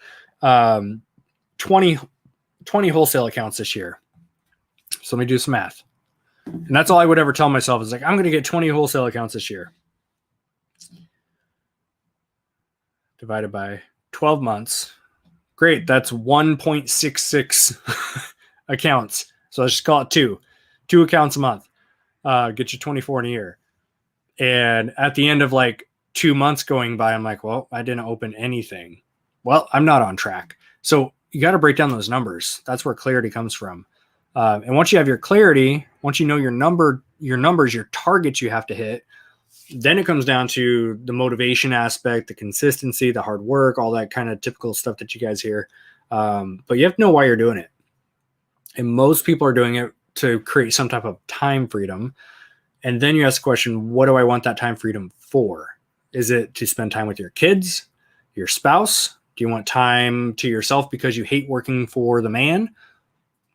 20 wholesale accounts this year. So let me do some math. And that's all I would ever tell myself is like, I'm going to get 20 wholesale accounts this year. Divided by 12 months. Great. That's 1.66 accounts. So let's just call it 2 accounts a month. Get you 24 in a year. And at the end of like 2 months going by, I'm like, well, I didn't open anything. Well, I'm not on track. So you got to break down those numbers. That's where clarity comes from. And once you have your clarity, once you know your numbers, your targets you have to hit, then it comes down to the motivation aspect, the consistency, the hard work, all that kind of typical stuff that you guys hear. But you have to know why you're doing it. And most people are doing it to create some type of time freedom. And then you ask the question, what do I want that time freedom for? Is it to spend time with your kids, your spouse? Do you want time to yourself because you hate working for the man?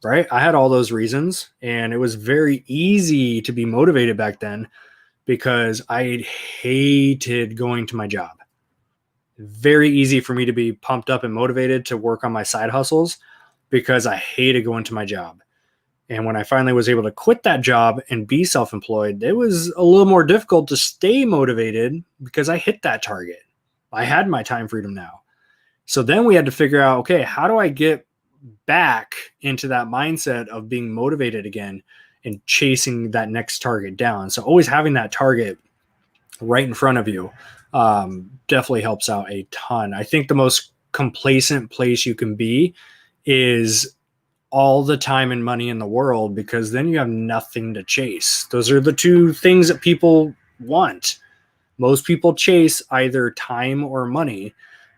Right? I had all those reasons, and it was very easy to be motivated back then because I hated going to my job. Very easy for me to be pumped up and motivated to work on my side hustles because I hated going to my job. And when I finally was able to quit that job and be self-employed, it was a little more difficult to stay motivated because I hit that target. I had my time freedom now. So then we had to figure out, okay, how do I get back into that mindset of being motivated again and chasing that next target down? So always having that target right in front of you definitely helps out a ton. I think the most complacent place you can be is all the time and money in the world, because then you have nothing to chase. Those are the two things that people want. Most people chase either time or money.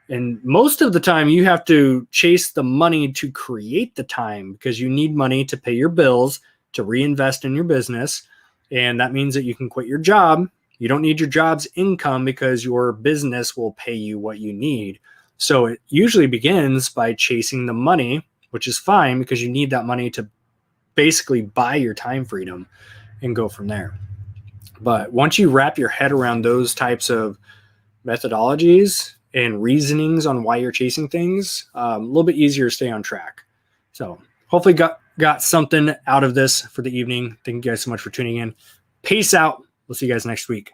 And most of the time you have to chase the money to create the time, because you need money to pay your bills, to reinvest in your business. And that means that you can quit your job. You don't need your job's income because your business will pay you what you need. So it usually begins by chasing the money, which is fine because you need that money to basically buy your time freedom and go from there. But once you wrap your head around those types of methodologies and reasonings on why you're chasing things, a little bit easier to stay on track. So hopefully got something out of this for the evening. Thank you guys so much for tuning in. Peace out. We'll see you guys next week.